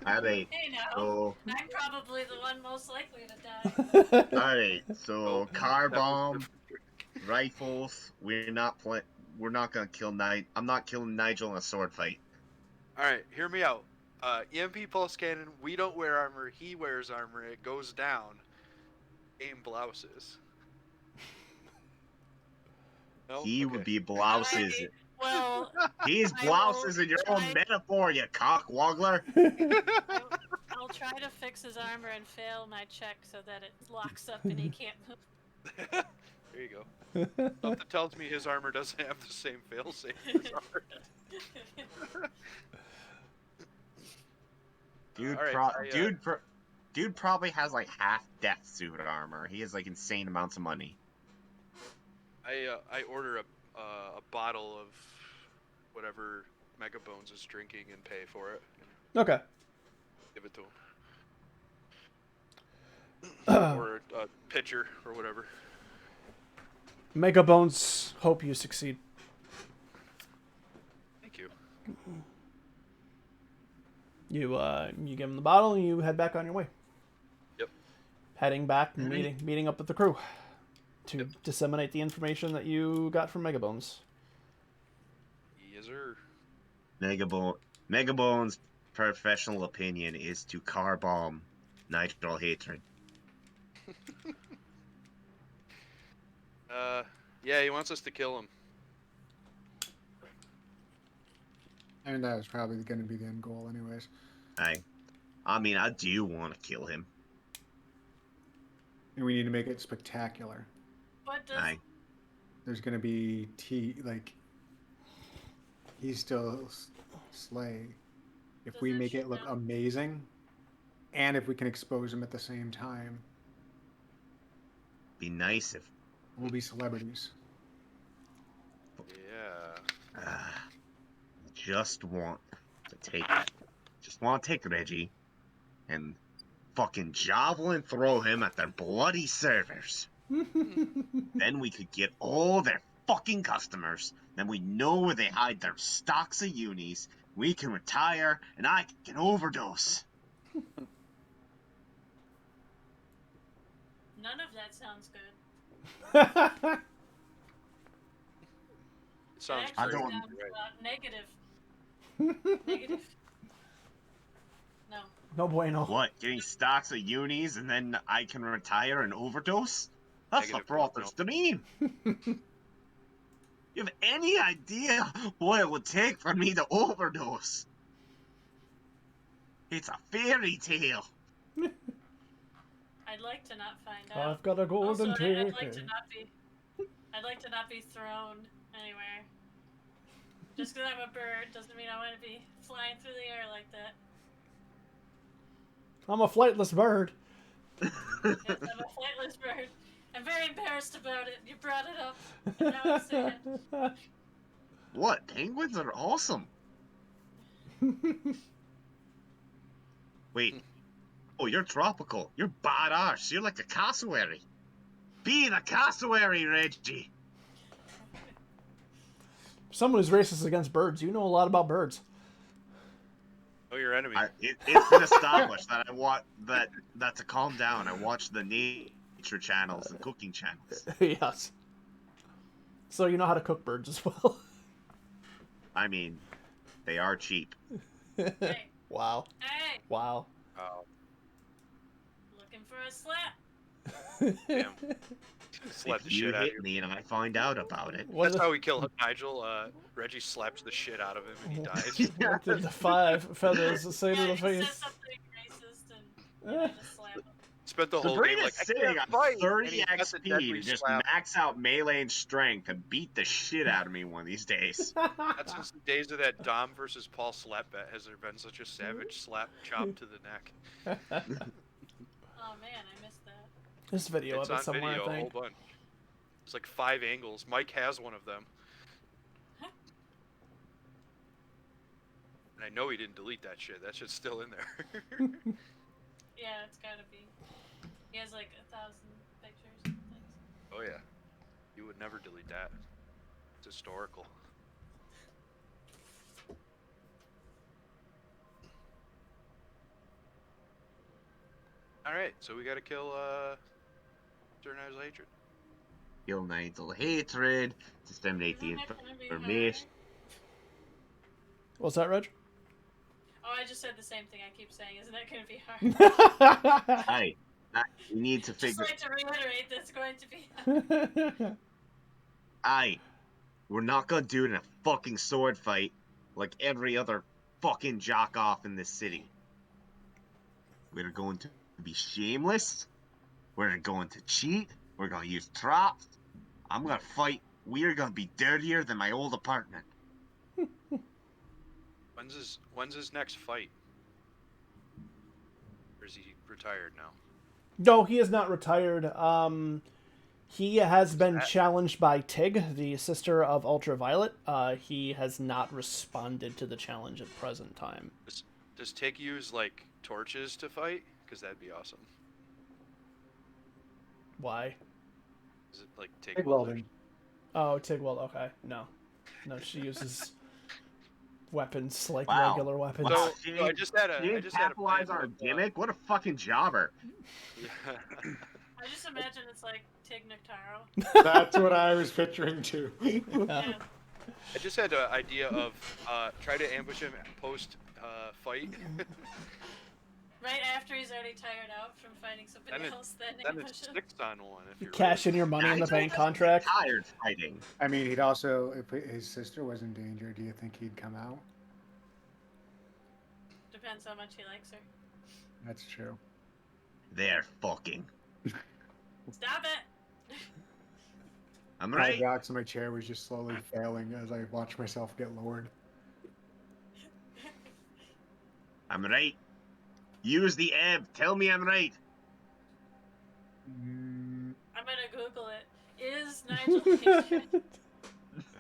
Alright. Hey now, So, I'm probably the one most likely to die. alright. So, car that was bomb, rifles. We're not gonna kill Nigel. I'm not killing Nigel in a sword fight. All right, hear me out. EMP pulse cannon. We don't wear armor. He wears armor. It goes down. Aim blouses. No? He would be blouses. Well, He's blouses in your own metaphor, you cockwoggler. I'll try to fix his armor and fail my check so that it locks up and he can't move. There you go. Something tells me his armor doesn't have the same failsafe as ours. Dude probably has like half death suit armor. He has like insane amounts of money. I order a bottle of whatever Mega Bones is drinking and pay for it. Okay. Give it to him. Or a pitcher or whatever. Mega Bones, hope you succeed. Thank you. You give him the bottle and you head back on your way. Yep. Heading back and meeting up with the crew to disseminate the information that you got from Mega Bones. Yes, sir. Mega Bones' professional opinion is to car bomb Nigel Hatred. Yeah, he wants us to kill him. And that was probably going to be the end goal anyways. I mean, I do want to kill him. And we need to make it spectacular. What does... There's going to be he's still Slay. If we make it look amazing, and if we can expose him at the same time. Be nice if... We'll be celebrities. Yeah. Just want to take Reggie and fucking javelin throw him at their bloody servers. Then we could get all their fucking customers. Then we know where they hide their stocks of unis. We can retire and I can overdose. None of that sounds good. It sounds It actually great. sounds negative. Negative. No. No bueno. What? Getting stocks of unis and then I can retire and overdose? That's Negative, the Frother's dream. You have any idea what it would take for me to overdose? It's a fairy tale. I'd like to not find out. I've got a golden ticket. I'd like to not be thrown anywhere. Just because I'm a bird doesn't mean I want to be flying through the air like that. I'm a flightless bird. Yes, I'm a flightless bird. I'm very embarrassed about it. You brought it up, and now I'm sad. What? Penguins are awesome. Wait. Oh, you're tropical. You're badass. You're like a cassowary. Be the cassowary, Reggie. Someone who's racist against birds. You know a lot about birds. Oh, your enemy. It's been established that that to calm down, I watch the nature channels and cooking channels. Yes. So you know how to cook birds as well. I mean, they are cheap. Hey. Wow. Hey. Wow. Oh, Looking for a slap. damn. Slapped the If you shit out of hit you. me and I find out about it. What That's did how we kill Nigel. Reggie slaps the shit out of him and he dies. what did the 5 feathers say to the He says face? something racist, and I just slap him. Spent the The whole brain game is like, I sitting can't on fight. 30 and he has a XP deadly to just slap. max out melee and strength and beat the shit out of me one of these days. That's since the days of that Dom versus Paul slap bet. Has there been such a savage slap chop to the neck? Oh man, I missed that. This video It's of it on somewhere, video, I a whole think. bunch. It's like 5 angles. Mike has one of them. And I know he didn't delete that shit. That shit's still in there. Yeah, it's gotta be. He has like 1,000 pictures and things. Oh yeah. You would never delete that. It's historical. Alright, so we gotta kill Cernize's hatred. Kill Nigel hatred, disseminate the Isn't that gonna be information. What's that, Reg? Oh, I just said the same thing I keep saying. Isn't that going to be hard? Hey, you need to Just figure. like to reiterate, that's going to be hard. Aye, we're not gonna do it in a fucking sword fight like every other fucking jock off in this city. We're going to be shameless. We're going to cheat. We're gonna use traps. I'm gonna fight. We're gonna be dirtier than my old apartment. When's his next fight? Or is he retired now? No, he is not retired. He has been challenged by Tig, the sister of Ultraviolet. He has not responded to the challenge at present time. Does Tig use like torches to fight? Because that'd be awesome. Why? Is it like Tig Big welding? Oh, Tig Weld. Okay, no, she uses weapons like Wow. regular weapons. Wow. So I just had a Did capitalize our gimmick? What a fucking jobber! I just imagine it's like Tig Noctaro. That's what I was picturing too. Yeah. I just had an idea of try to ambush him post fight. Right after he's already tired out from fighting somebody else, then it's ambush him. 6-on-1 if you're Cash in your money in the bank contract. Tired fighting. I mean, he'd also, if his sister was in danger, do you think he'd come out? Depends how much he likes her. That's true. They're fucking. Stop it! I'm My right. box in my chair was just slowly failing as I watched myself get lowered. I'm right. Use the ebb. Tell me I'm right. Mm, I'm gonna Google it. Is Nigel hatred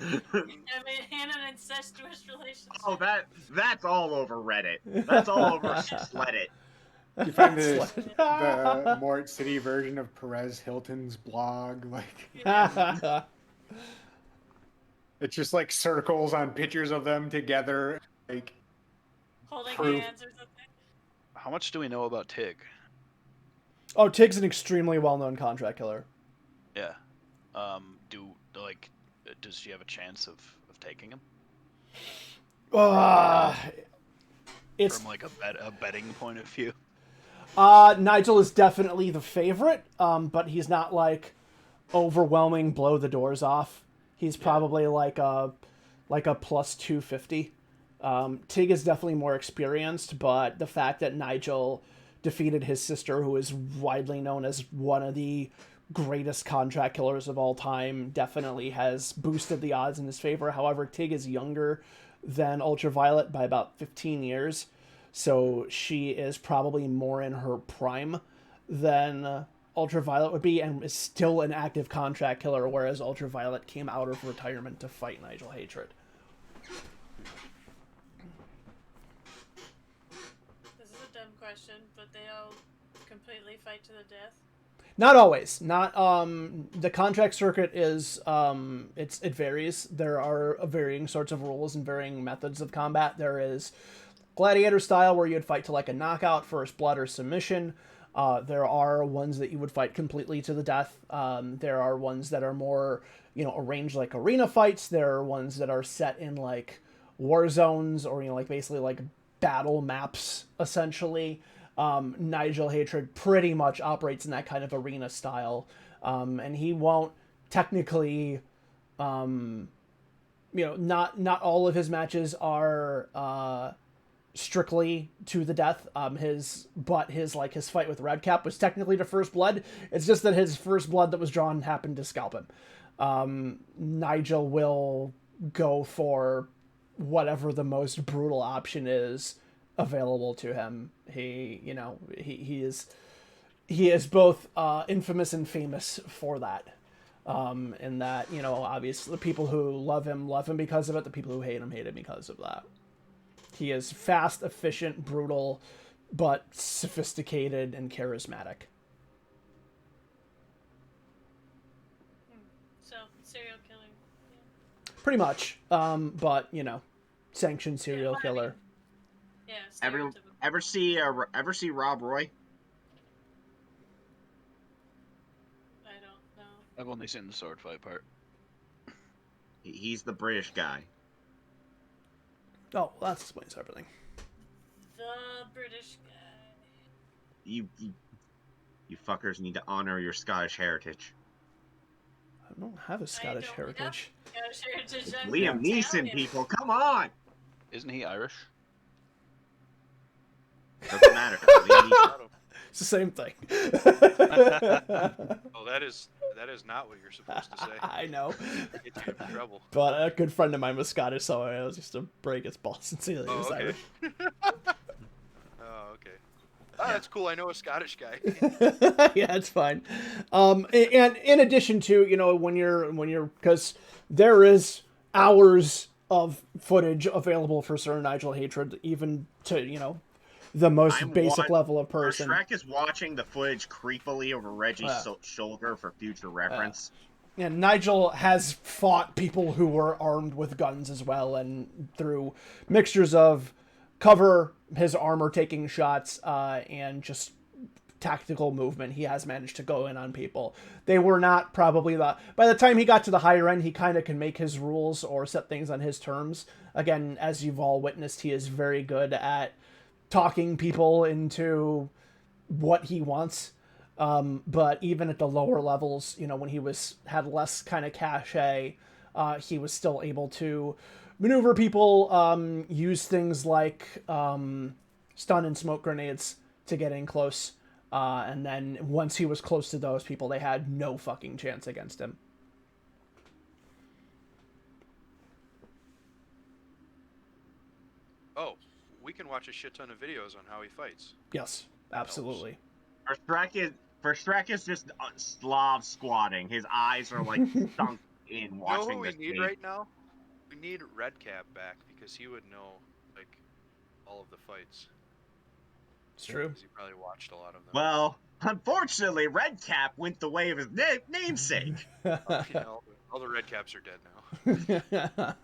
in an incestuous relationship? Oh, that's all over Reddit. That's all over Reddit. you find the Mort City version of Perez Hilton's blog, like it's just like circles on pictures of them together, like Holding proof. hands or something? How much do we know about Tig? Oh, Tig's an extremely well-known contract killer. Yeah. Does she have a chance of taking him? It's From like a betting point of view. Nigel is definitely the favorite, but he's not like overwhelming, blow the doors off. He's probably like a plus 250. Tig is definitely more experienced, but the fact that Nigel defeated his sister, who is widely known as one of the greatest contract killers of all time, definitely has boosted the odds in his favor. However, Tig is younger than Ultraviolet by about 15 years, so she is probably more in her prime than Ultraviolet would be, and is still an active contract killer, whereas Ultraviolet came out of retirement to fight Nigel Hatred. This is a dumb question, but they all completely fight to the death. Not always. Not the contract circuit is it varies. There are varying sorts of rules and varying methods of combat. There is gladiator style where you'd fight to like a knockout, first blood, or submission. There are ones that you would fight completely to the death. There are ones that are more, arranged like arena fights. There are ones that are set in like war zones or, like basically like battle maps, essentially. Nigel Hatred pretty much operates in that kind of arena style. And he won't technically, not all of his matches are, strictly to the death. His fight with Redcap was technically to first blood. It's just that his first blood that was drawn happened to scalp him. Nigel will go for whatever the most brutal option is available to him. He is both infamous and famous for that. In that, obviously the people who love him because of it. The people who hate him because of that. He is fast, efficient, brutal, but sophisticated and charismatic. So, serial killing. Yeah. Pretty much. But, sanctioned serial killer. Yeah, Ever see Rob Roy? I don't know. I've only seen the sword fight part. He's the British guy. Oh, well, that explains everything. The British guy. You fuckers need to honor your Scottish heritage. I don't have a Scottish heritage. Scottish heritage. Liam Neeson, people, come on! Isn't he Irish? Doesn't matter. Liam Neeson. It's the same thing. Oh, that is not what you're supposed to say. I know. Get you in trouble. But a good friend of mine was Scottish, so I was just to break his balls and say that he was Oh, okay. Irish. Oh, okay. Oh, that's cool. I know a Scottish guy. Yeah, it's fine. And in addition to, when you're, because there is hours of footage available for Sir Nigel Hatred, even to, the most basic level of person. Shrek is watching the footage creepily over Reggie's shoulder for future reference. And Nigel has fought people who were armed with guns as well, and through mixtures of cover, his armor taking shots, and just tactical movement, he has managed to go in on people. They were not probably by the time he got to the higher end, he kind of can make his rules or set things on his terms. Again, as you've all witnessed, he is very good at talking people into what he wants. But even at the lower levels, when he had less kind of cachet, he was still able to maneuver people, use things like stun and smoke grenades to get in close. And then once he was close to those people, they had no fucking chance against him. Oh, we can watch a shit ton of videos on how he fights. Yes, absolutely. For Shrek is just Slav squatting. His eyes are like sunk in watching know who this we need game. right now? We need Redcap back because he would know like all of the fights. It's true. Because he probably watched a lot of them. Well, unfortunately, Redcap went the way of his namesake. All the Redcaps are dead now.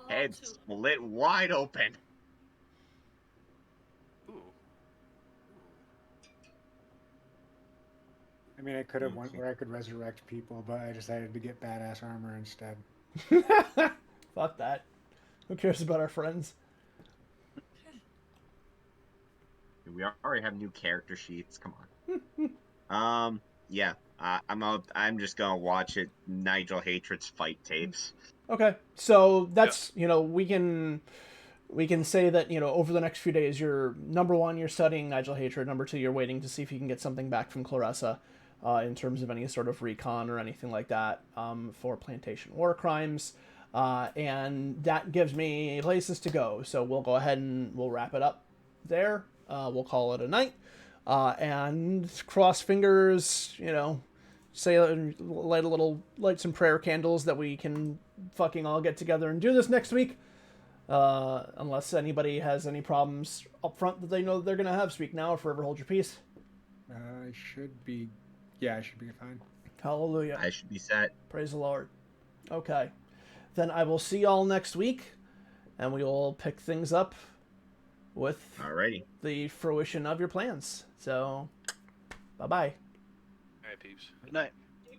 Head split wide open. Ooh. I mean, I could have went where I could resurrect people, but I decided to get badass armor instead. Fuck that. Who cares about our friends? We already have new character sheets. Come on. Yeah. I'm just gonna watch it. Nigel Hatred's fight tapes. Okay, so that's we can we can say that, you know, over the next few days, you're, number one, you're studying Nigel Hatred. Number two, you're waiting to see if you can get something back from Clarissa in terms of any sort of recon or anything like that for plantation war crimes. And that gives me places to go. So we'll go ahead and we'll wrap it up there. We'll call it a night. And cross fingers, you know, light some prayer candles that we can fucking all get together and do this next week. Unless anybody has any problems up front that they know that they're going to have, speak now or forever hold your peace. I should be fine. Hallelujah. I should be set. Praise the Lord. Okay. Then I will see y'all next week, and we will pick things up with Alrighty. the fruition of your plans. So, bye-bye. All right, peeps. Good night.